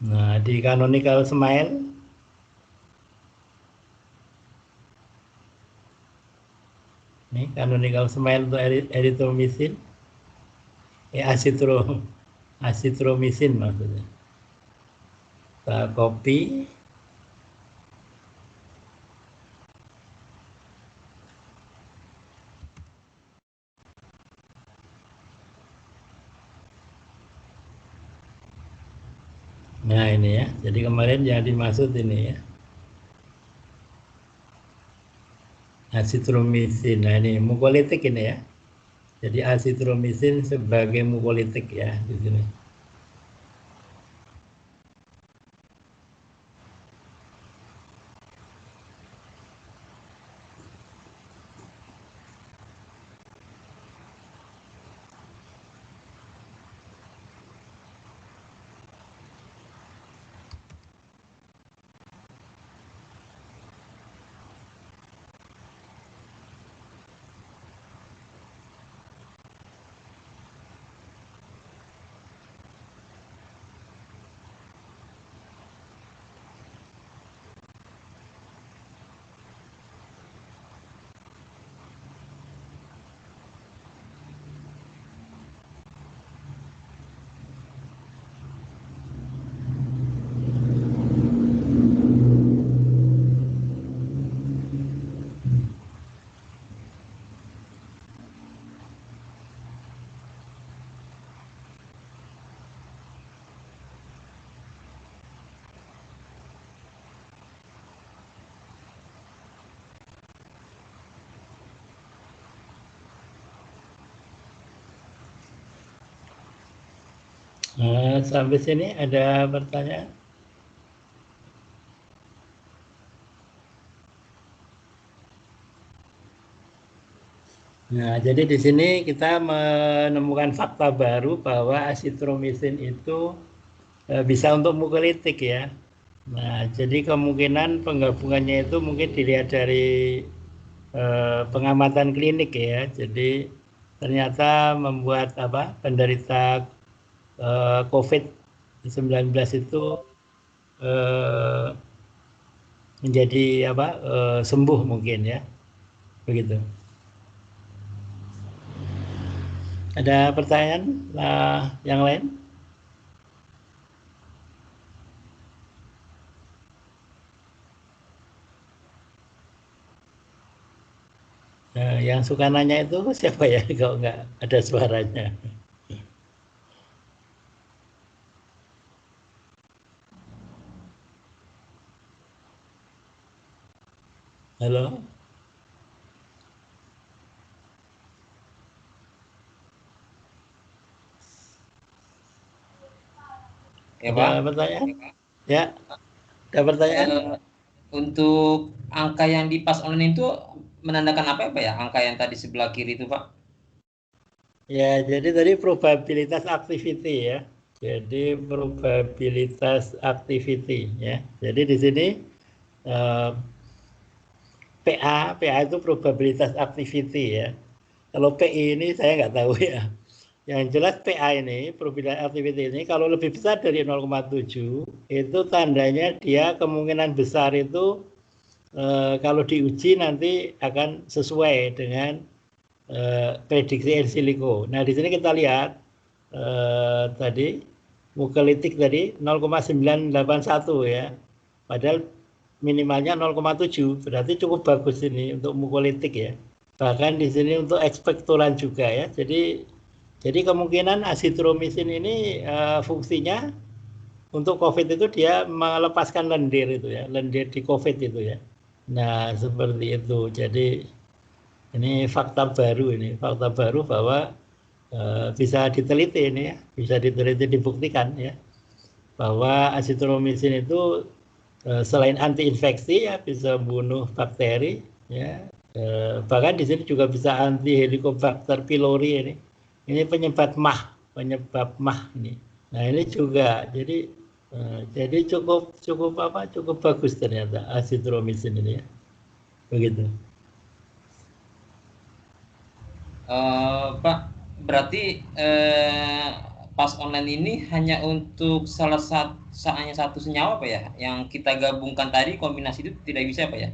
nah di canonical smile, ini canonical smile untuk eritromisin, azitromisin maksudnya. Kita copy, nah ini ya, jadi kemarin yang dimaksud ini ya, azitromisin. Nah ini mukolitik ini ya, jadi azitromisin sebagai mukolitik ya di sini. Nah, sampai sini ada pertanyaan? Nah, jadi di sini kita menemukan fakta baru bahwa azitromisin itu bisa untuk mukolitik ya. Nah, jadi kemungkinan penggabungannya itu mungkin dilihat dari pengamatan klinik ya. Jadi ternyata membuat penderita COVID-19 itu menjadi sembuh mungkin ya, begitu. Ada pertanyaan yang lain? Yang suka nanya itu siapa ya kalau nggak ada suaranya? Halo? Ya, Pak. Ada pertanyaan? Ya, ada pertanyaan? Untuk angka yang di pas online itu menandakan apa ya, Pak ya? Angka yang tadi sebelah kiri itu, Pak? Ya, jadi tadi probabilitas activity ya. Jadi probabilitas activity ya. Jadi di sini PA itu probabilitas activity ya. Kalau PI ini saya nggak tahu ya. Yang jelas PA ini, probabilitas activity ini kalau lebih besar dari 0,7 itu tandanya dia kemungkinan besar itu kalau diuji nanti akan sesuai dengan prediksi in silico. Nah, di sini kita lihat tadi mukolitik tadi 0,981 ya. Padahal minimalnya 0,7, berarti cukup bagus ini untuk mukolitik ya. Bahkan di sini untuk ekspektoran juga ya. Jadi kemungkinan azitromisin ini fungsinya untuk COVID itu dia melepaskan lendir itu ya, lendir di COVID itu ya. Nah, seperti itu. Jadi ini fakta baru bahwa bisa diteliti ini ya, bisa diteliti dibuktikan ya, bahwa azitromisin itu selain anti-infeksi ya bisa bunuh bakteri ya, bahkan di sini juga bisa anti Helicobacter pylori ini. Ini penyebab MAH ini. Nah ini juga jadi cukup bagus ternyata azitromisin ini ya, begitu. Pak, berarti pas online ini hanya untuk hanya satu senyawa Pak ya? Yang kita gabungkan tadi kombinasi itu tidak bisa Pak ya?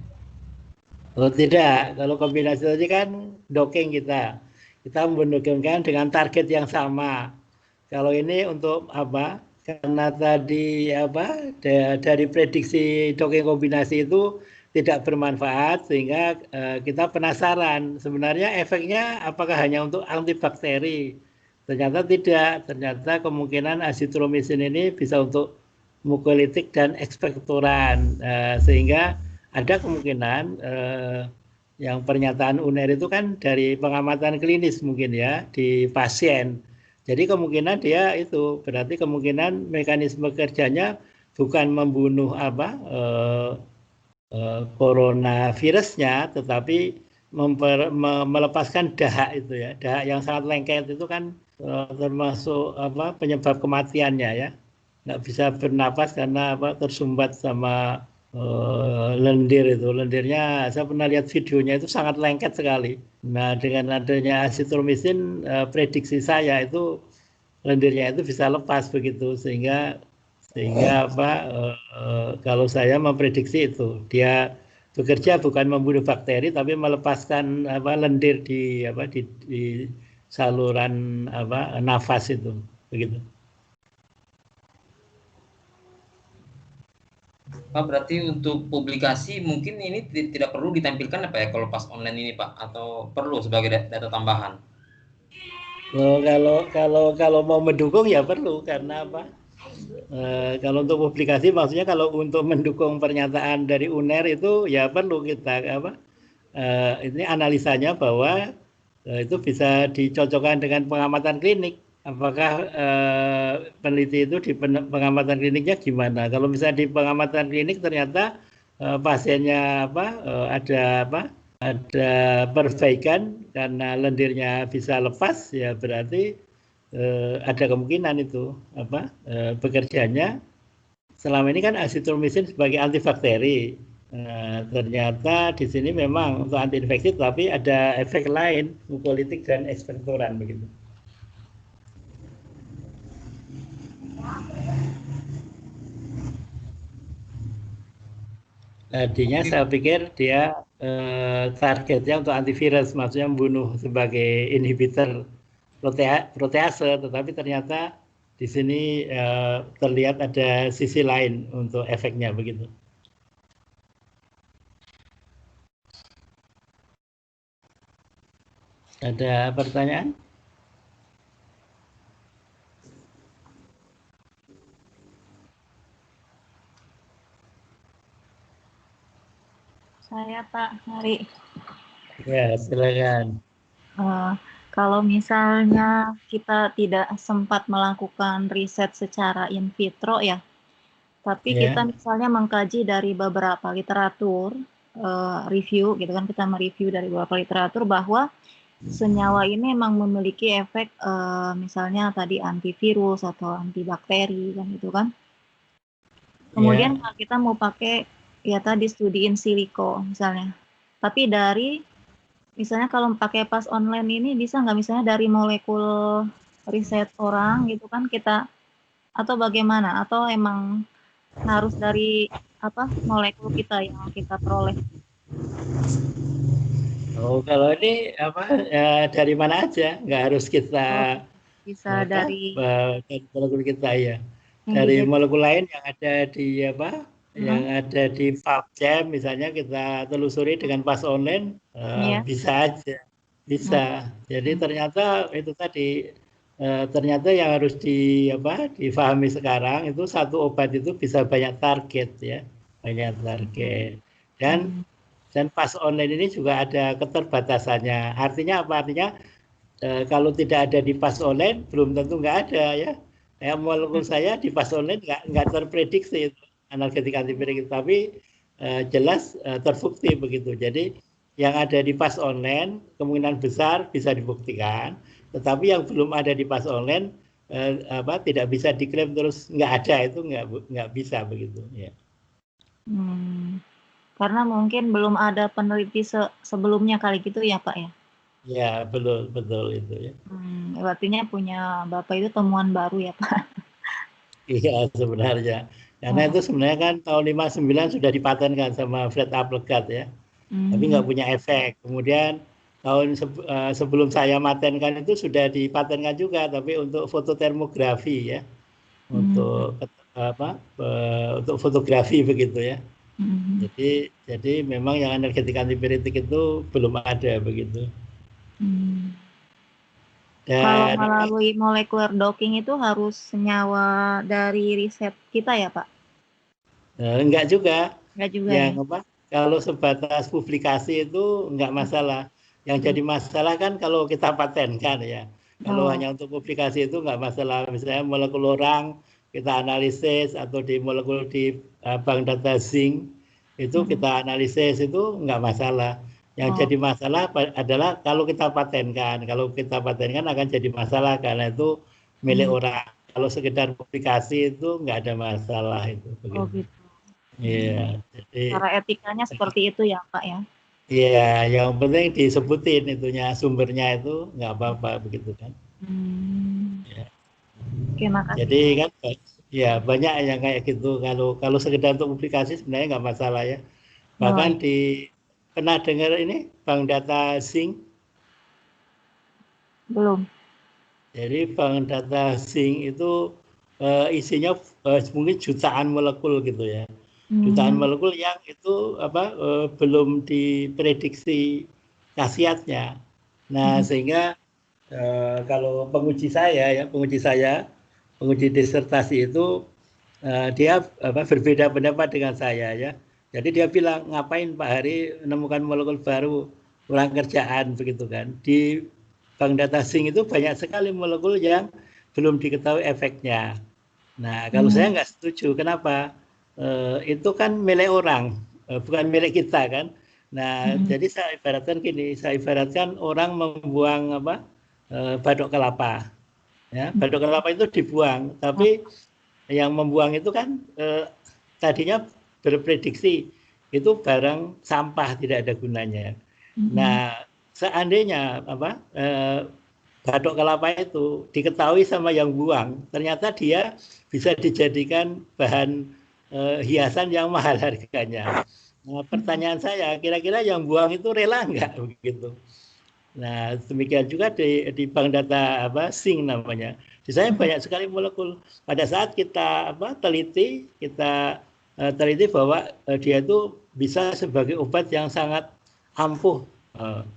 Oh tidak, kalau kombinasi tadi kan docking kita mendukungkan dengan target yang sama. Kalau ini untuk apa? Karena tadi dari prediksi docking kombinasi itu tidak bermanfaat sehingga kita penasaran sebenarnya efeknya apakah hanya untuk antibakteri. Ternyata tidak, ternyata kemungkinan azitromisin ini bisa untuk mukolitik dan ekspektoran sehingga ada kemungkinan yang pernyataan UNER itu kan dari pengamatan klinis mungkin ya di pasien. Jadi kemungkinan dia itu berarti kemungkinan mekanisme kerjanya bukan membunuh coronavirusnya, tetapi melepaskan dahak itu ya, dahak yang sangat lengket itu kan termasuk penyebab kematiannya ya, nggak bisa bernapas karena tersumbat sama lendir itu. Lendirnya saya pernah lihat videonya itu sangat lengket sekali. Nah dengan adanya azitromisin prediksi saya itu lendirnya itu bisa lepas begitu sehingga kalau saya memprediksi itu dia bekerja bukan membunuh bakteri tapi melepaskan lendir di saluran nafas itu begitu. Pak, berarti untuk publikasi mungkin ini tidak perlu ditampilkan apa ya kalau pas online ini Pak, atau perlu sebagai data tambahan? Kalau mau mendukung ya perlu, karena apa? Kalau untuk publikasi maksudnya kalau untuk mendukung pernyataan dari UNER itu ya perlu kita ini analisanya bahwa itu bisa dicocokkan dengan pengamatan klinik. Apakah peneliti itu di pengamatan kliniknya gimana? Kalau misalnya di pengamatan klinik ternyata pasiennya ada perbaikan karena lendirnya bisa lepas, ya berarti ada kemungkinan itu bekerjanya selama ini kan azitromisin sebagai antibakteri. Ternyata di sini memang untuk antiinfeksi, tapi ada efek lain, mukolitik dan ekspektoran begitu. Tadinya saya pikir dia targetnya untuk antivirus, maksudnya membunuh sebagai inhibitor protease, tetapi ternyata di sini terlihat ada sisi lain untuk efeknya begitu. Ada pertanyaan? Saya Pak Hari. Ya, silakan. Kalau misalnya kita tidak sempat melakukan riset secara in vitro ya, tapi kita misalnya mengkaji dari beberapa literatur, review gitu kan, kita mereview dari beberapa literatur bahwa senyawa ini memang memiliki efek misalnya tadi antivirus atau antibakteri kan gitu kan. Kemudian kalau kita mau pakai ya tadi studi in silico misalnya, tapi dari misalnya kalau pakai pas online ini bisa nggak misalnya dari molekul riset orang gitu kan kita, atau bagaimana, atau emang harus dari molekul kita yang kita peroleh? Oh, kalau ini dari mana aja, nggak harus kita bisa dari molekul kita ya, dari molekul lain yang ada di yang ada di PubChem misalnya kita telusuri dengan pas online, bisa aja, bisa. Jadi ternyata itu tadi ternyata yang harus difahami sekarang itu satu obat itu bisa banyak target ya, banyak target. Dan pas online ini juga ada keterbatasannya. Artinya apa? Artinya kalau tidak ada di pas online belum tentu nggak ada ya. Molekul saya di pas online nggak terprediksi itu analgetik antivirik, tapi jelas terbukti begitu. Jadi yang ada di pas online kemungkinan besar bisa dibuktikan, tetapi yang belum ada di pas online tidak bisa diklaim terus nggak ada, itu nggak bisa begitu ya. Karena mungkin belum ada peneliti sebelumnya kali gitu ya Pak ya? Ya betul itu ya. Artinya punya Bapak itu temuan baru ya Pak? Iya sebenarnya. Karena itu sebenarnya kan tahun 59 sudah dipatenkan sama Fred Applegate ya. Tapi nggak punya efek. Kemudian tahun sebelum saya matenkan itu sudah dipatenkan juga, tapi untuk fototermografi ya. Untuk untuk fotografi begitu ya. Jadi memang yang analgetik antipiretik itu belum ada begitu. Dan kalau melalui molekular docking itu harus senyawa dari riset kita ya Pak? Enggak juga. Enggak juga yang ya? Kalau sebatas publikasi itu enggak masalah. Yang jadi masalah kan kalau kita patenkan ya. Kalau hanya untuk publikasi itu enggak masalah. Misalnya molekul orang kita analisis atau di molekul di bank data zinc itu kita analisis itu enggak masalah. Yang jadi masalah adalah kalau kita patenkan. Kalau kita patenkan akan jadi masalah karena itu milik orang. Kalau sekedar publikasi itu enggak ada masalah itu. Begitu. Oh gitu. Iya. Jadi cara etikanya seperti itu ya Pak ya? Iya, yang penting disebutin itunya sumbernya itu nggak apa-apa begitu kan. Ya. Oke, makasih. Jadi kan ya banyak yang kayak gitu. Kalau sekedar untuk publikasi sebenarnya nggak masalah ya. Bahkan pernah dengar ini bank data zinc? Belum. Jadi bank data zinc itu isinya mungkin jutaan molekul gitu ya. Jutaan molekul yang itu belum diprediksi khasiatnya. Nah, sehingga kalau penguji disertasi itu dia berbeda pendapat dengan saya ya. Jadi dia bilang, ngapain Pak Hari menemukan molekul baru, kurang kerjaan begitu kan. Di bank data zinc itu banyak sekali molekul yang belum diketahui efeknya. Nah, kalau saya nggak setuju. Kenapa? Itu kan milik orang, bukan milik kita kan. Nah, jadi saya ibaratkan gini, orang membuang batok kelapa. Ya, batok kelapa itu dibuang, tapi yang membuang itu kan tadinya berprediksi itu barang sampah tidak ada gunanya. Nah, seandainya batok kelapa itu diketahui sama yang buang, ternyata dia bisa dijadikan bahan hiasan yang mahal harganya. Nah, pertanyaan saya, kira-kira yang buang itu rela nggak begitu? Nah, demikian juga di bank data SING namanya. Di sana banyak sekali molekul. Pada saat kita teliti bahwa dia itu bisa sebagai obat yang sangat ampuh,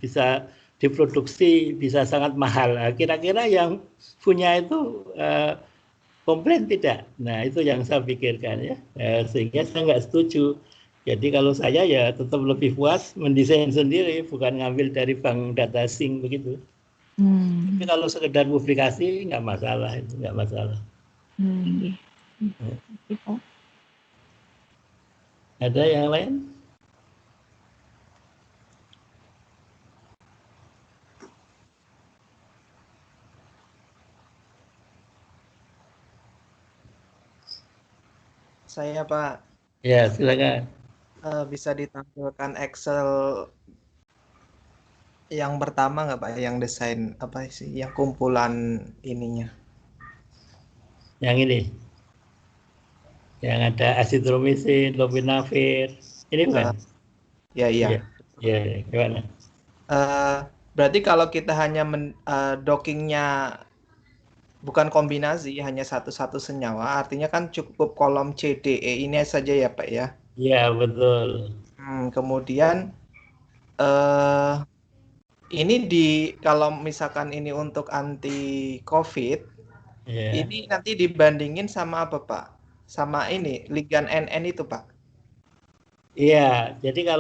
bisa diproduksi, bisa sangat mahal. Kira-kira yang punya itu komplain tidak? Nah, itu yang saya pikirkan ya. Sehingga saya nggak setuju. Jadi kalau saya ya tetap lebih puas mendesain sendiri, bukan ngambil dari bank data SING begitu. Tapi kalau sekedar publikasi nggak masalah, itu nggak masalah. Ada yang lain? Saya Pak. Ya silakan. Bisa ditampilkan Excel yang pertama nggak Pak, yang desain apa sih, yang kumpulan ininya? Yang ini, yang ada azitromisin, lopinavir, ini bukan? Ya. Ya, gimana? Berarti kalau kita hanya dockingnya bukan kombinasi, hanya satu-satu senyawa, artinya kan cukup kolom C, D, E ini saja ya Pak ya? Iya betul. Kemudian ini kalau misalkan ini untuk anti COVID, ini nanti dibandingin sama apa Pak? Sama ini ligan NN itu Pak? Iya, jadi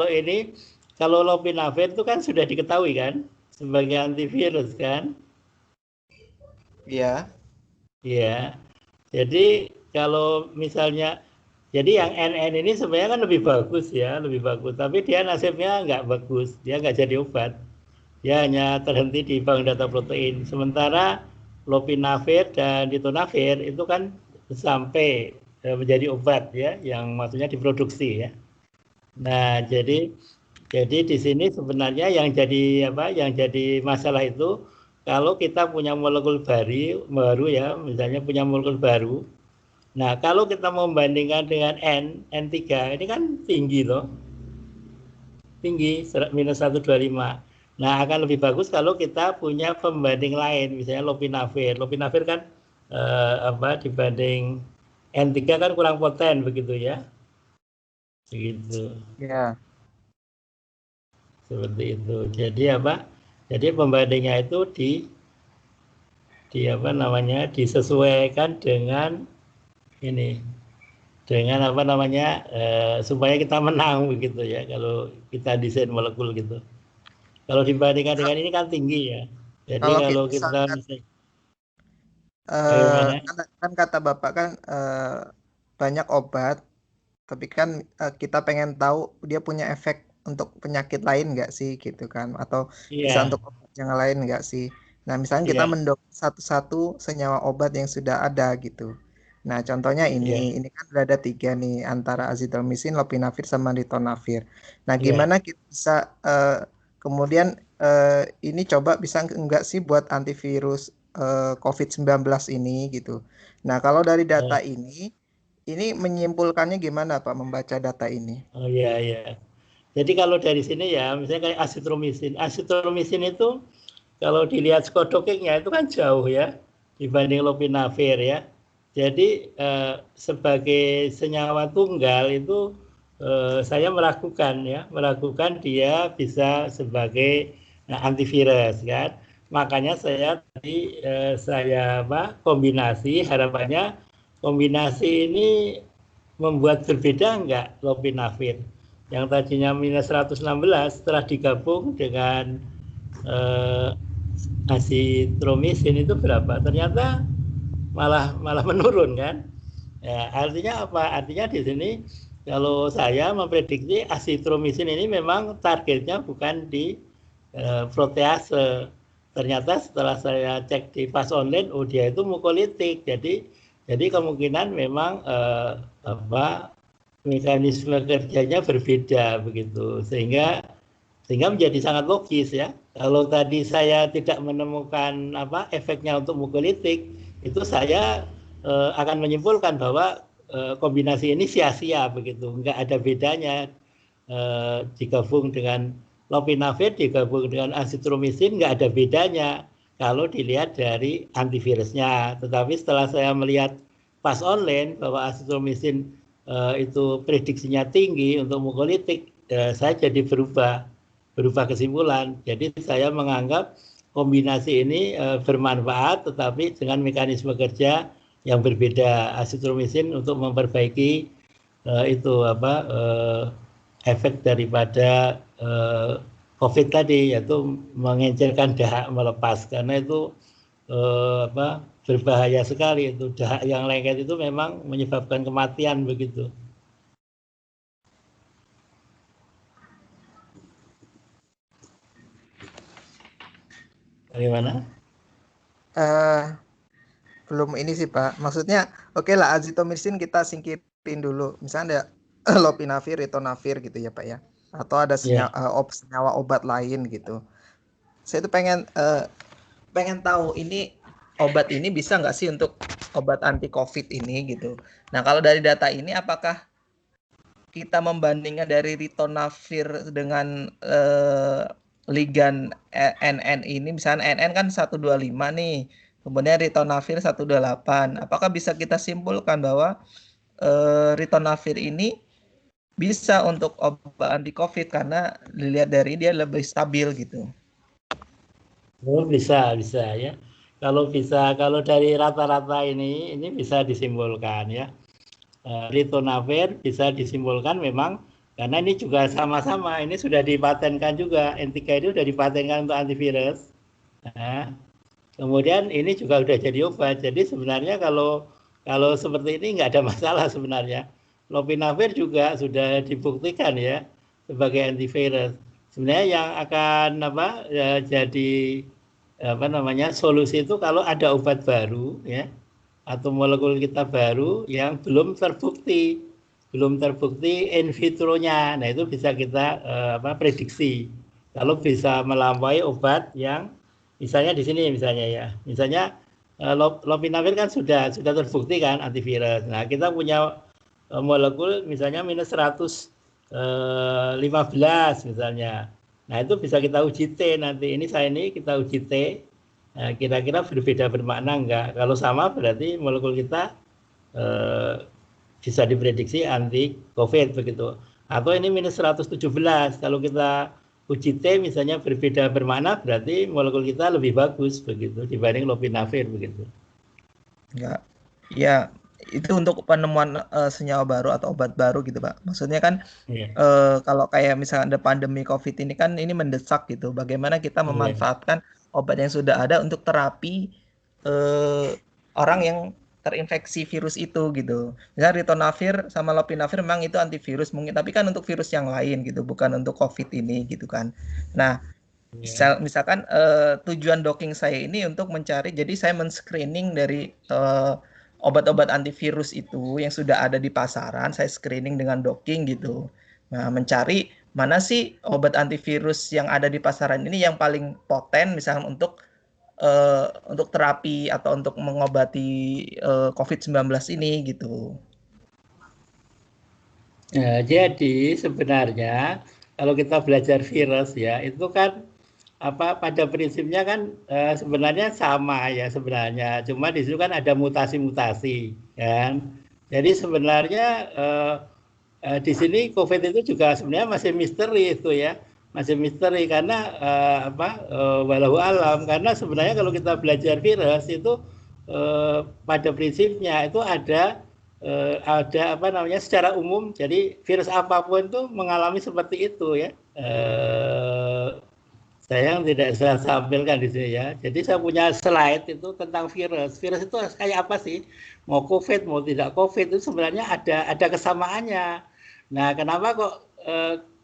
kalau lopinavir itu kan sudah diketahui kan sebagai antivirus kan? Iya. Iya. Jadi kalau misalnya, jadi yang NN ini sebenarnya kan lebih bagus ya, lebih bagus. Tapi dia nasibnya nggak bagus, dia nggak jadi obat. Dia hanya terhenti di bank data protein. Sementara lopinavir dan ritonavir itu kan sampai menjadi obat ya, yang maksudnya diproduksi ya. Nah, jadi di sini sebenarnya yang jadi masalah itu kalau kita punya molekul baru ya, misalnya punya molekul baru. Nah, kalau kita membandingkan dengan N3 ini kan tinggi loh. Tinggi minus 125. Nah, akan lebih bagus kalau kita punya pembanding lain, misalnya lopinavir. Lopinavir kan dibanding N3 kan kurang poten begitu ya. Begitu. Ya. Seperti itu. Jadi Jadi pembandingnya itu disesuaikan dengan ini, dengan supaya kita menang begitu ya. Kalau kita desain molekul gitu. Kalau dibandingkan dengan ini kan tinggi ya. Jadi kalau kita kan kata Bapak kan banyak obat, tapi kan kita pengen tahu dia punya efek untuk penyakit lain nggak sih gitu kan, atau bisa untuk obat yang lain nggak sih. Nah misalnya kita mendok satu-satu senyawa obat yang sudah ada gitu. Nah contohnya ini kan udah ada 3 nih, antara azitromisin, lopinavir, sama ritonavir. Nah gimana kita bisa kemudian ini coba bisa enggak sih buat antivirus COVID-19 ini gitu. Nah kalau dari data ini menyimpulkannya gimana Pak, membaca data ini? Oh iya. Jadi kalau dari sini ya, misalnya kayak azitromisin itu kalau dilihat skodokingnya itu kan jauh ya dibanding lopinavir ya. Jadi sebagai senyawa tunggal itu saya meragukan dia bisa sebagai antivirus kan. Makanya saya kombinasi, harapannya kombinasi ini membuat berbeda enggak lopinavir yang tadinya minus 116 setelah digabung dengan azitromisin itu berapa? Ternyata malah menurun kan? Ya, artinya apa? Artinya di sini kalau saya memprediksi azitromisin ini memang targetnya bukan di protease, ternyata setelah saya cek di Fast Online, oh dia itu mukolitik. Jadi kemungkinan memang mekanisme kerjanya berbeda begitu, sehingga menjadi sangat logis ya. Kalau tadi saya tidak menemukan efeknya untuk mukolitik, itu saya akan menyimpulkan bahwa kombinasi ini sia-sia begitu, nggak ada bedanya digabung dengan lopinavir, digabung dengan azitromisin, nggak ada bedanya kalau dilihat dari antivirusnya. Tetapi setelah saya melihat Fast Online bahwa azitromisin itu prediksinya tinggi untuk mukolitik, saya jadi berubah kesimpulan. Jadi saya menganggap kombinasi ini bermanfaat, tetapi dengan mekanisme kerja yang berbeda. Azitromisin untuk memperbaiki efek daripada COVID tadi, yaitu mengencerkan dahak melepas, karena itu berbahaya sekali. Itu dahak yang lengket itu memang menyebabkan kematian begitu. Bagaimana? Belum ini sih Pak. Maksudnya oke lah, azitromisin kita singkirin dulu. Misalnya ada lopinavir, ritonavir gitu ya Pak ya. Atau ada senyawa obat lain gitu. Saya tuh pengen tahu ini obat ini bisa nggak sih untuk obat anti COVID ini gitu. Nah kalau dari data ini apakah kita membandingkan dari ritonavir dengan ligan NN ini, misalnya NN kan 125 nih, kemudian ritonavir 128. Apakah bisa kita simpulkan bahwa ritonavir ini bisa untuk obat anti COVID karena dilihat dari dia lebih stabil gitu? Oh, bisa ya. Kalau dari rata-rata ini bisa disimpulkan ya. Ritonavir bisa disimpulkan memang karena ini juga sama-sama, ini sudah dipatenkan juga, N3 itu sudah dipatenkan untuk antivirus. Nah, kemudian ini juga sudah jadi obat. Jadi sebenarnya kalau seperti ini nggak ada masalah sebenarnya. Lopinavir juga sudah dibuktikan ya sebagai antivirus. Sebenarnya yang akan jadi solusi itu kalau ada obat baru ya, atau molekul kita baru yang belum terbukti in vitronya. Nah itu bisa kita prediksi kalau bisa melampaui obat yang misalnya di sini misalnya lopinavir kan sudah terbukti kan antivirus. Nah kita punya molekul misalnya minus 115 misalnya. Nah itu bisa kita uji T nanti. Ini kita uji T. Nah, kira-kira berbeda bermakna enggak? Kalau sama berarti molekul kita bisa diprediksi anti COVID begitu. Atau ini minus 117. Kalau kita uji T misalnya berbeda bermakna berarti molekul kita lebih bagus begitu dibanding lopinavir begitu. Enggak. Ya, itu untuk penemuan senyawa baru atau obat baru gitu Pak. Maksudnya kan kalau kayak misalnya ada pandemi COVID ini kan ini mendesak gitu. Bagaimana kita memanfaatkan obat yang sudah ada untuk terapi orang yang terinfeksi virus itu gitu. Misalnya ritonavir sama lopinavir memang itu antivirus mungkin, tapi kan untuk virus yang lain gitu, bukan untuk COVID ini gitu kan. Nah, misalkan tujuan docking saya ini untuk mencari, jadi saya men-screening dari obat-obat antivirus itu yang sudah ada di pasaran, saya screening dengan docking gitu. Nah, mencari mana sih obat antivirus yang ada di pasaran ini yang paling poten misalnya untuk terapi atau untuk mengobati COVID-19 ini gitu. Nah, jadi sebenarnya kalau kita belajar virus ya itu kan pada prinsipnya kan sebenarnya sama ya sebenarnya, cuma di situ kan ada mutasi-mutasi kan. Jadi sebenarnya di sini COVID itu juga sebenarnya masih misteri itu ya, masih misteri karena walau alam, karena sebenarnya kalau kita belajar virus itu pada prinsipnya itu ada secara umum, jadi virus apapun itu mengalami seperti itu ya. Saya yang tidak saya tampilkan di sini ya. Jadi saya punya slide itu tentang virus. Virus itu kayak apa sih? Mau COVID, mau tidak COVID itu sebenarnya ada kesamaannya. Nah, kenapa kok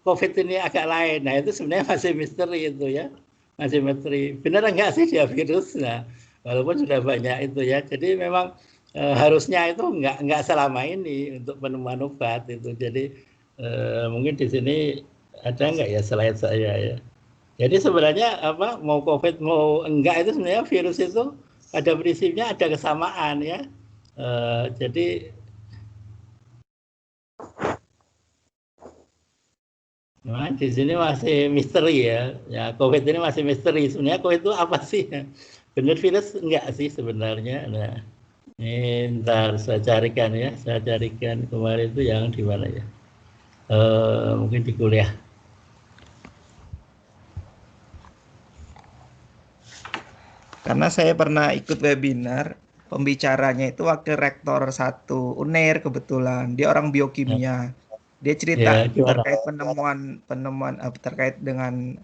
COVID ini agak lain? Nah, itu sebenarnya masih misteri itu ya. misteri. Benar enggak sih dia virus? Nah, walaupun sudah banyak itu ya. Jadi memang harusnya itu enggak selama ini untuk penemuan obat itu. Jadi mungkin di sini ada enggak ya slide saya ya. Jadi sebenarnya apa mau COVID mau enggak itu sebenarnya virus itu pada prinsipnya ada kesamaan ya. Jadi nah, di sini masih misteri ya. Ya COVID ini masih misteri. Sebenarnya COVID itu apa sih? Benar virus enggak sih sebenarnya? Nah, ini ntar saya carikan ya. Saya carikan kemarin itu yang di mana ya? Mungkin di kuliah. Karena saya pernah ikut webinar, pembicaranya itu wakil rektor 1 UNER kebetulan. Dia orang biokimia. Dia cerita terkait penemuan terkait dengan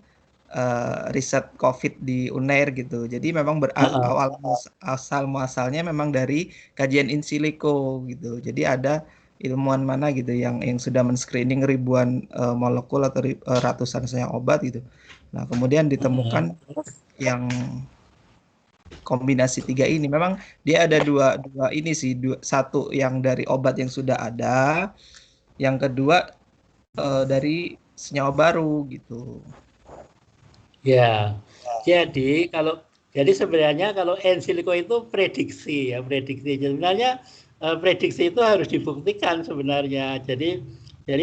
riset COVID di UNER gitu. Jadi memang asal muasalnya memang dari kajian in silico gitu. Jadi ada ilmuwan mana gitu yang sudah men-screening ribuan molekul atau ratusan sayang obat gitu. Nah, kemudian ditemukan yang kombinasi 3 ini. Memang dia ada dua ini sih, satu yang dari obat yang sudah ada, yang kedua dari senyawa baru gitu. Ya, jadi sebenarnya kalau in silico itu prediksi ya, prediksi. Sebenarnya prediksi itu harus dibuktikan sebenarnya. Jadi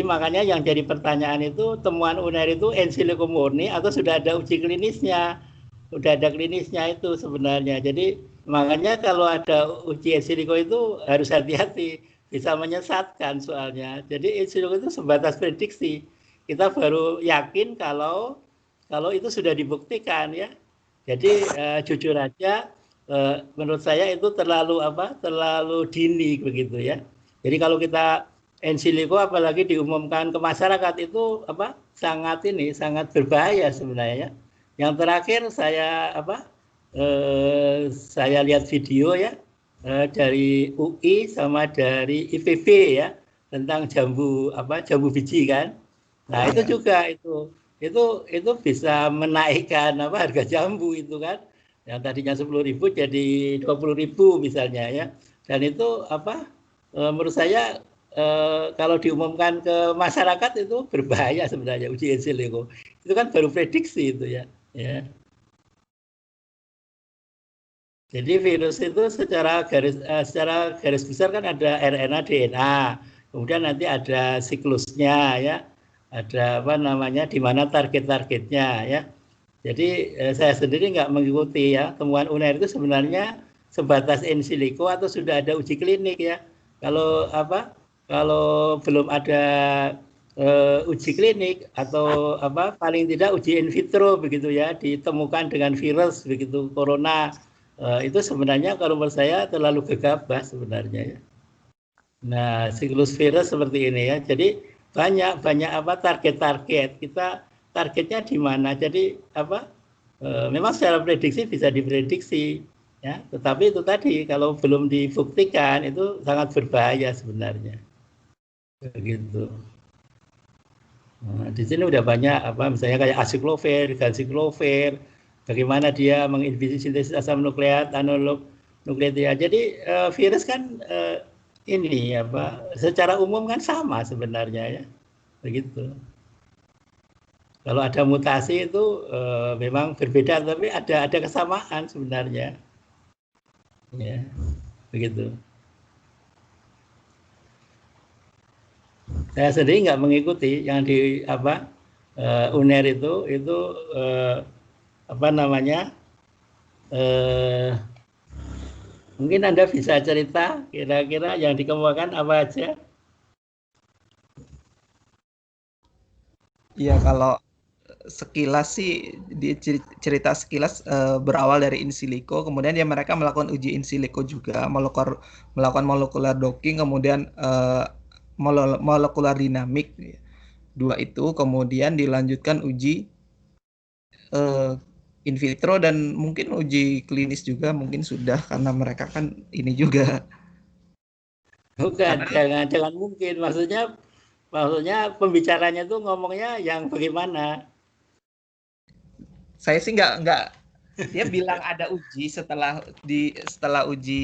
makanya yang jadi pertanyaan itu temuan UNER itu in silico murni atau sudah ada uji klinisnya, sudah ada klinisnya itu sebenarnya. Jadi makanya kalau ada uji in silico itu harus hati-hati, bisa menyesatkan soalnya. Jadi in silico itu sebatas prediksi. Kita baru yakin kalau itu sudah dibuktikan ya. Jadi jujur aja menurut saya itu terlalu dini begitu ya. Jadi kalau kita in silico apalagi diumumkan ke masyarakat itu sangat berbahaya sebenarnya. Yang terakhir saya saya lihat video ya dari UI sama dari IPB ya tentang jambu biji kan. Nah, itu juga itu bisa menaikkan harga jambu itu kan, yang tadinya 10.000 jadi 20.000 misalnya ya. Dan itu menurut saya kalau diumumkan ke masyarakat itu berbahaya sebenarnya uji in silico. Itu kan baru prediksi itu ya. Jadi virus itu secara garis besar kan ada RNA, DNA, kemudian nanti ada siklusnya ya. Ada di mana target-targetnya ya. Jadi saya sendiri nggak mengikuti ya. Temuan UNER itu sebenarnya sebatas in silico atau sudah ada uji klinik ya. Kalau belum ada uji klinik atau paling tidak uji in vitro begitu ya, ditemukan dengan virus begitu corona, itu sebenarnya kalau menurut saya terlalu gegabah sebenarnya ya. Nah, siklus virus seperti ini ya. Jadi banyak target-target, kita targetnya di mana. Jadi memang secara prediksi bisa diprediksi ya, tetapi itu tadi kalau belum dibuktikan itu sangat berbahaya sebenarnya begitu. Nah, di sini udah banyak misalnya kayak aciclovir, ganciclovir, bagaimana dia menginhibisi sintesis asam nukleat, nukleotidia. Jadi virus kan ini secara umum kan sama sebenarnya ya, begitu. Kalau ada mutasi itu memang berbeda, tapi ada kesamaan sebenarnya, ya, begitu. Saya sendiri nggak mengikuti yang di UNER itu mungkin Anda bisa cerita kira-kira yang dikemukakan apa aja? Iya, kalau sekilas sih cerita sekilas berawal dari in silico, kemudian ya mereka melakukan uji in silico juga, melakukan molecular docking, kemudian molecular dinamik, dua itu, kemudian dilanjutkan uji in vitro dan mungkin uji klinis juga mungkin sudah, karena mereka kan ini juga. Bukan, jangan mungkin. Maksudnya pembicaranya tuh ngomongnya yang bagaimana? Saya sih nggak. Dia bilang ada uji setelah uji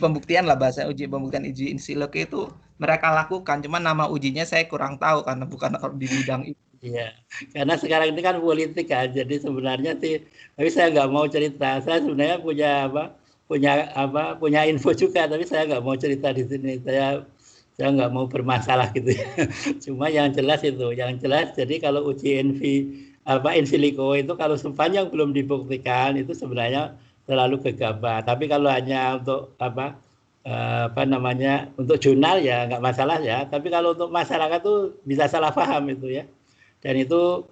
pembuktian lah, bahasa uji pembuktian uji in silico itu mereka lakukan, cuman nama ujinya saya kurang tahu karena bukan di bidang itu. Iya, karena sekarang ini kan politik kan, jadi sebenarnya sih, tapi saya nggak mau cerita. Saya sebenarnya punya info juga, tapi saya nggak mau cerita di sini. Saya nggak mau bermasalah gitu ya. Cuma yang jelas jadi kalau uji in silico itu kalau sepanjang belum dibuktikan itu sebenarnya terlalu gegabah. Tapi kalau hanya untuk untuk jurnal ya nggak masalah ya. Tapi kalau untuk masyarakat tuh bisa salah paham itu ya. Dan itu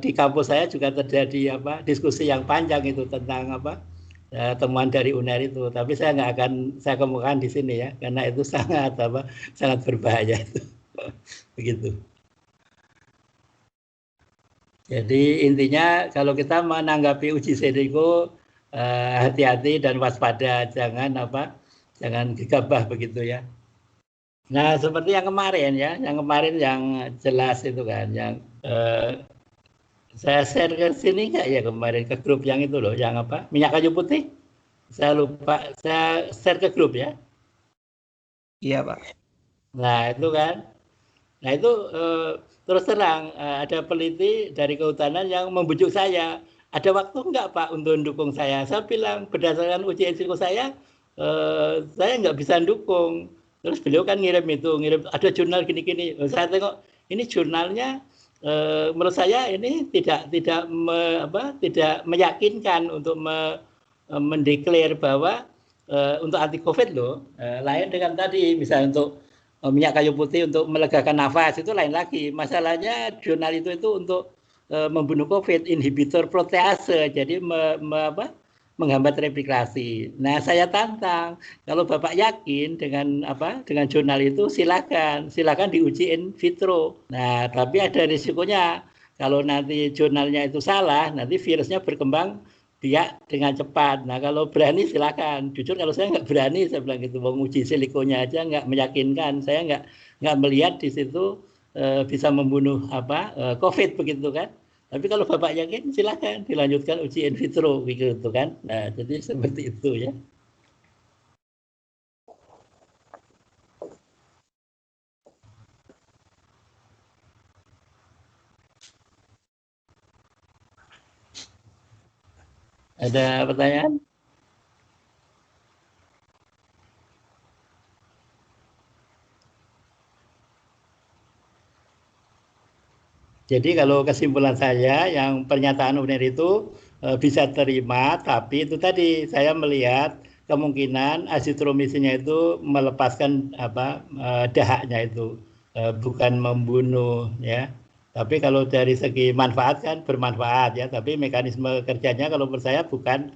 di kampus saya juga terjadi diskusi yang panjang itu tentang temuan dari UNER itu. Tapi saya nggak akan saya kemukakan di sini ya, karena itu sangat berbahaya itu. Begitu. Jadi intinya kalau kita menanggapi uji silico hati-hati dan waspada, jangan gegabah begitu ya. Nah, seperti yang kemarin yang jelas itu kan, yang saya share ke sini nggak ya kemarin ke grup yang itu loh, yang minyak kayu putih. Saya lupa, saya share ke grup ya. Iya Pak. Nah itu kan, terus terang ada peneliti dari kehutanan yang membujuk saya, ada waktu nggak Pak untuk mendukung saya? Saya bilang berdasarkan uji in silico saya nggak bisa mendukung. Terus beliau kan ngirim ada jurnal gini-gini. Saya tengok ini jurnalnya menurut saya ini tidak meyakinkan untuk mendeklar bahwa untuk anti COVID loh. Lain dengan tadi misalnya untuk minyak kayu putih untuk melegakan nafas itu lain lagi. Masalahnya jurnal itu untuk membunuh COVID, inhibitor protease. Jadi menghambat replikasi. Nah, saya tantang kalau Bapak yakin dengan jurnal itu silakan diuji in vitro. Nah, tapi ada risikonya kalau nanti jurnalnya itu salah, nanti virusnya berkembang biak dengan cepat. Nah, kalau berani silakan. Jujur kalau saya nggak berani, saya bilang gitu. Mau uji silikonya aja nggak meyakinkan. Saya nggak melihat di situ bisa membunuh COVID begitu kan. Tapi kalau Bapak yakin silakan dilanjutkan uji in vitro gitu kan. Nah, jadi seperti itu ya. Ada pertanyaan? Jadi kalau kesimpulan saya yang pernyataan UNER itu bisa terima, tapi itu tadi saya melihat kemungkinan azitromisinnya itu melepaskan dahaknya itu, bukan membunuh ya. Tapi kalau dari segi manfaat kan bermanfaat ya, tapi mekanisme kerjanya kalau menurut saya bukan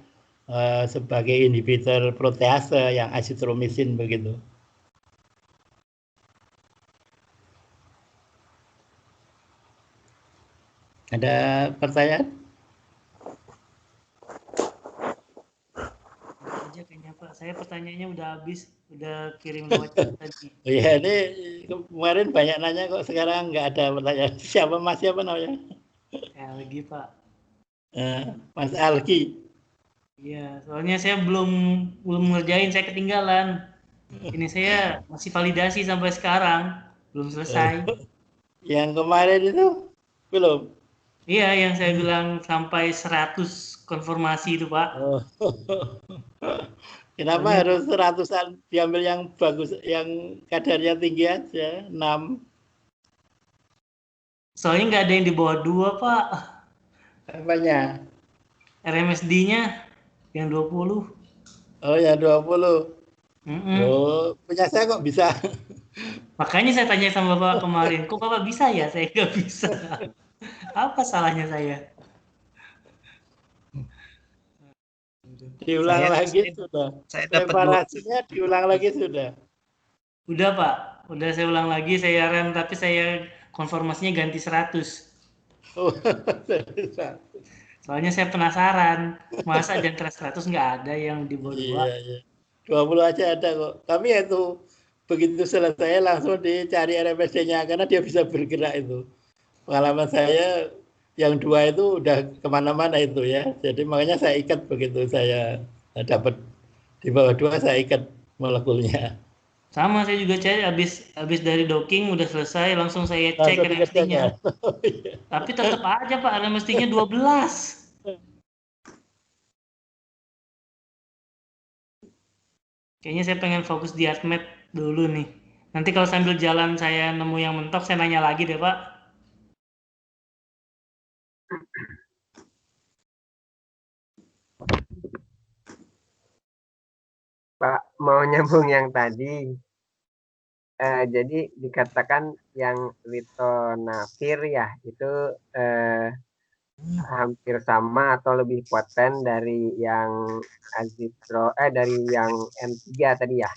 sebagai inhibitor protease yang azitromisin begitu. Ada pertanyaan? Aja kayaknya Pak. Saya pertanyaannya udah habis, udah kirim lewat chat tadi. Oh ya, ini kemarin banyak nanya kok, sekarang nggak ada pertanyaan. Siapa namanya? Algi Pak. Mas Algi. Iya, soalnya saya belum ngerjain, saya ketinggalan. Ini saya masih validasi sampai sekarang, belum selesai. Yang kemarin itu belum? Iya, yang saya bilang sampai 100 konfirmasi itu Pak. Kenapa harus ratusan, diambil yang bagus, yang kadarnya tinggi aja, 6? Soalnya nggak ada yang di bawah 2 Pak. Apanya? RMSD-nya yang 20. Oh, yang 20. Oh, punya saya kok bisa. Makanya saya tanya sama Bapak kemarin, kok Bapak bisa ya? Saya nggak bisa. Apa salahnya saya? Diulang lagi sudah. Preparasinya diulang lagi sudah. Udah Pak, udah saya ulang lagi, saya rem, tapi saya konfirmasinya ganti 100. Oh, soalnya saya penasaran, masa di antara 100 nggak ada yang di bawah 2? Iya. 20 aja ada kok. Tapi itu begitu selesai langsung dicari RMSD-nya karena dia bisa bergerak itu. Pengalaman saya yang 2 itu udah kemana-mana itu ya. Jadi makanya saya ikat begitu saya dapat di bawah 2 saya ikat molekulnya. Sama, saya juga cari habis dari docking udah selesai langsung saya cek Langsung dicek RMSD-nya. ya. Oh, iya. Tapi tetap aja Pak RMSD-nya 12. Kayaknya saya pengen fokus di ATMET dulu nih. Nanti kalau sambil jalan saya nemu yang mentok, saya nanya lagi deh Pak. Pak, mau nyambung yang tadi. Jadi dikatakan yang ritonavir ya itu hampir sama atau lebih poten dari yang dari yang M3 tadi ya.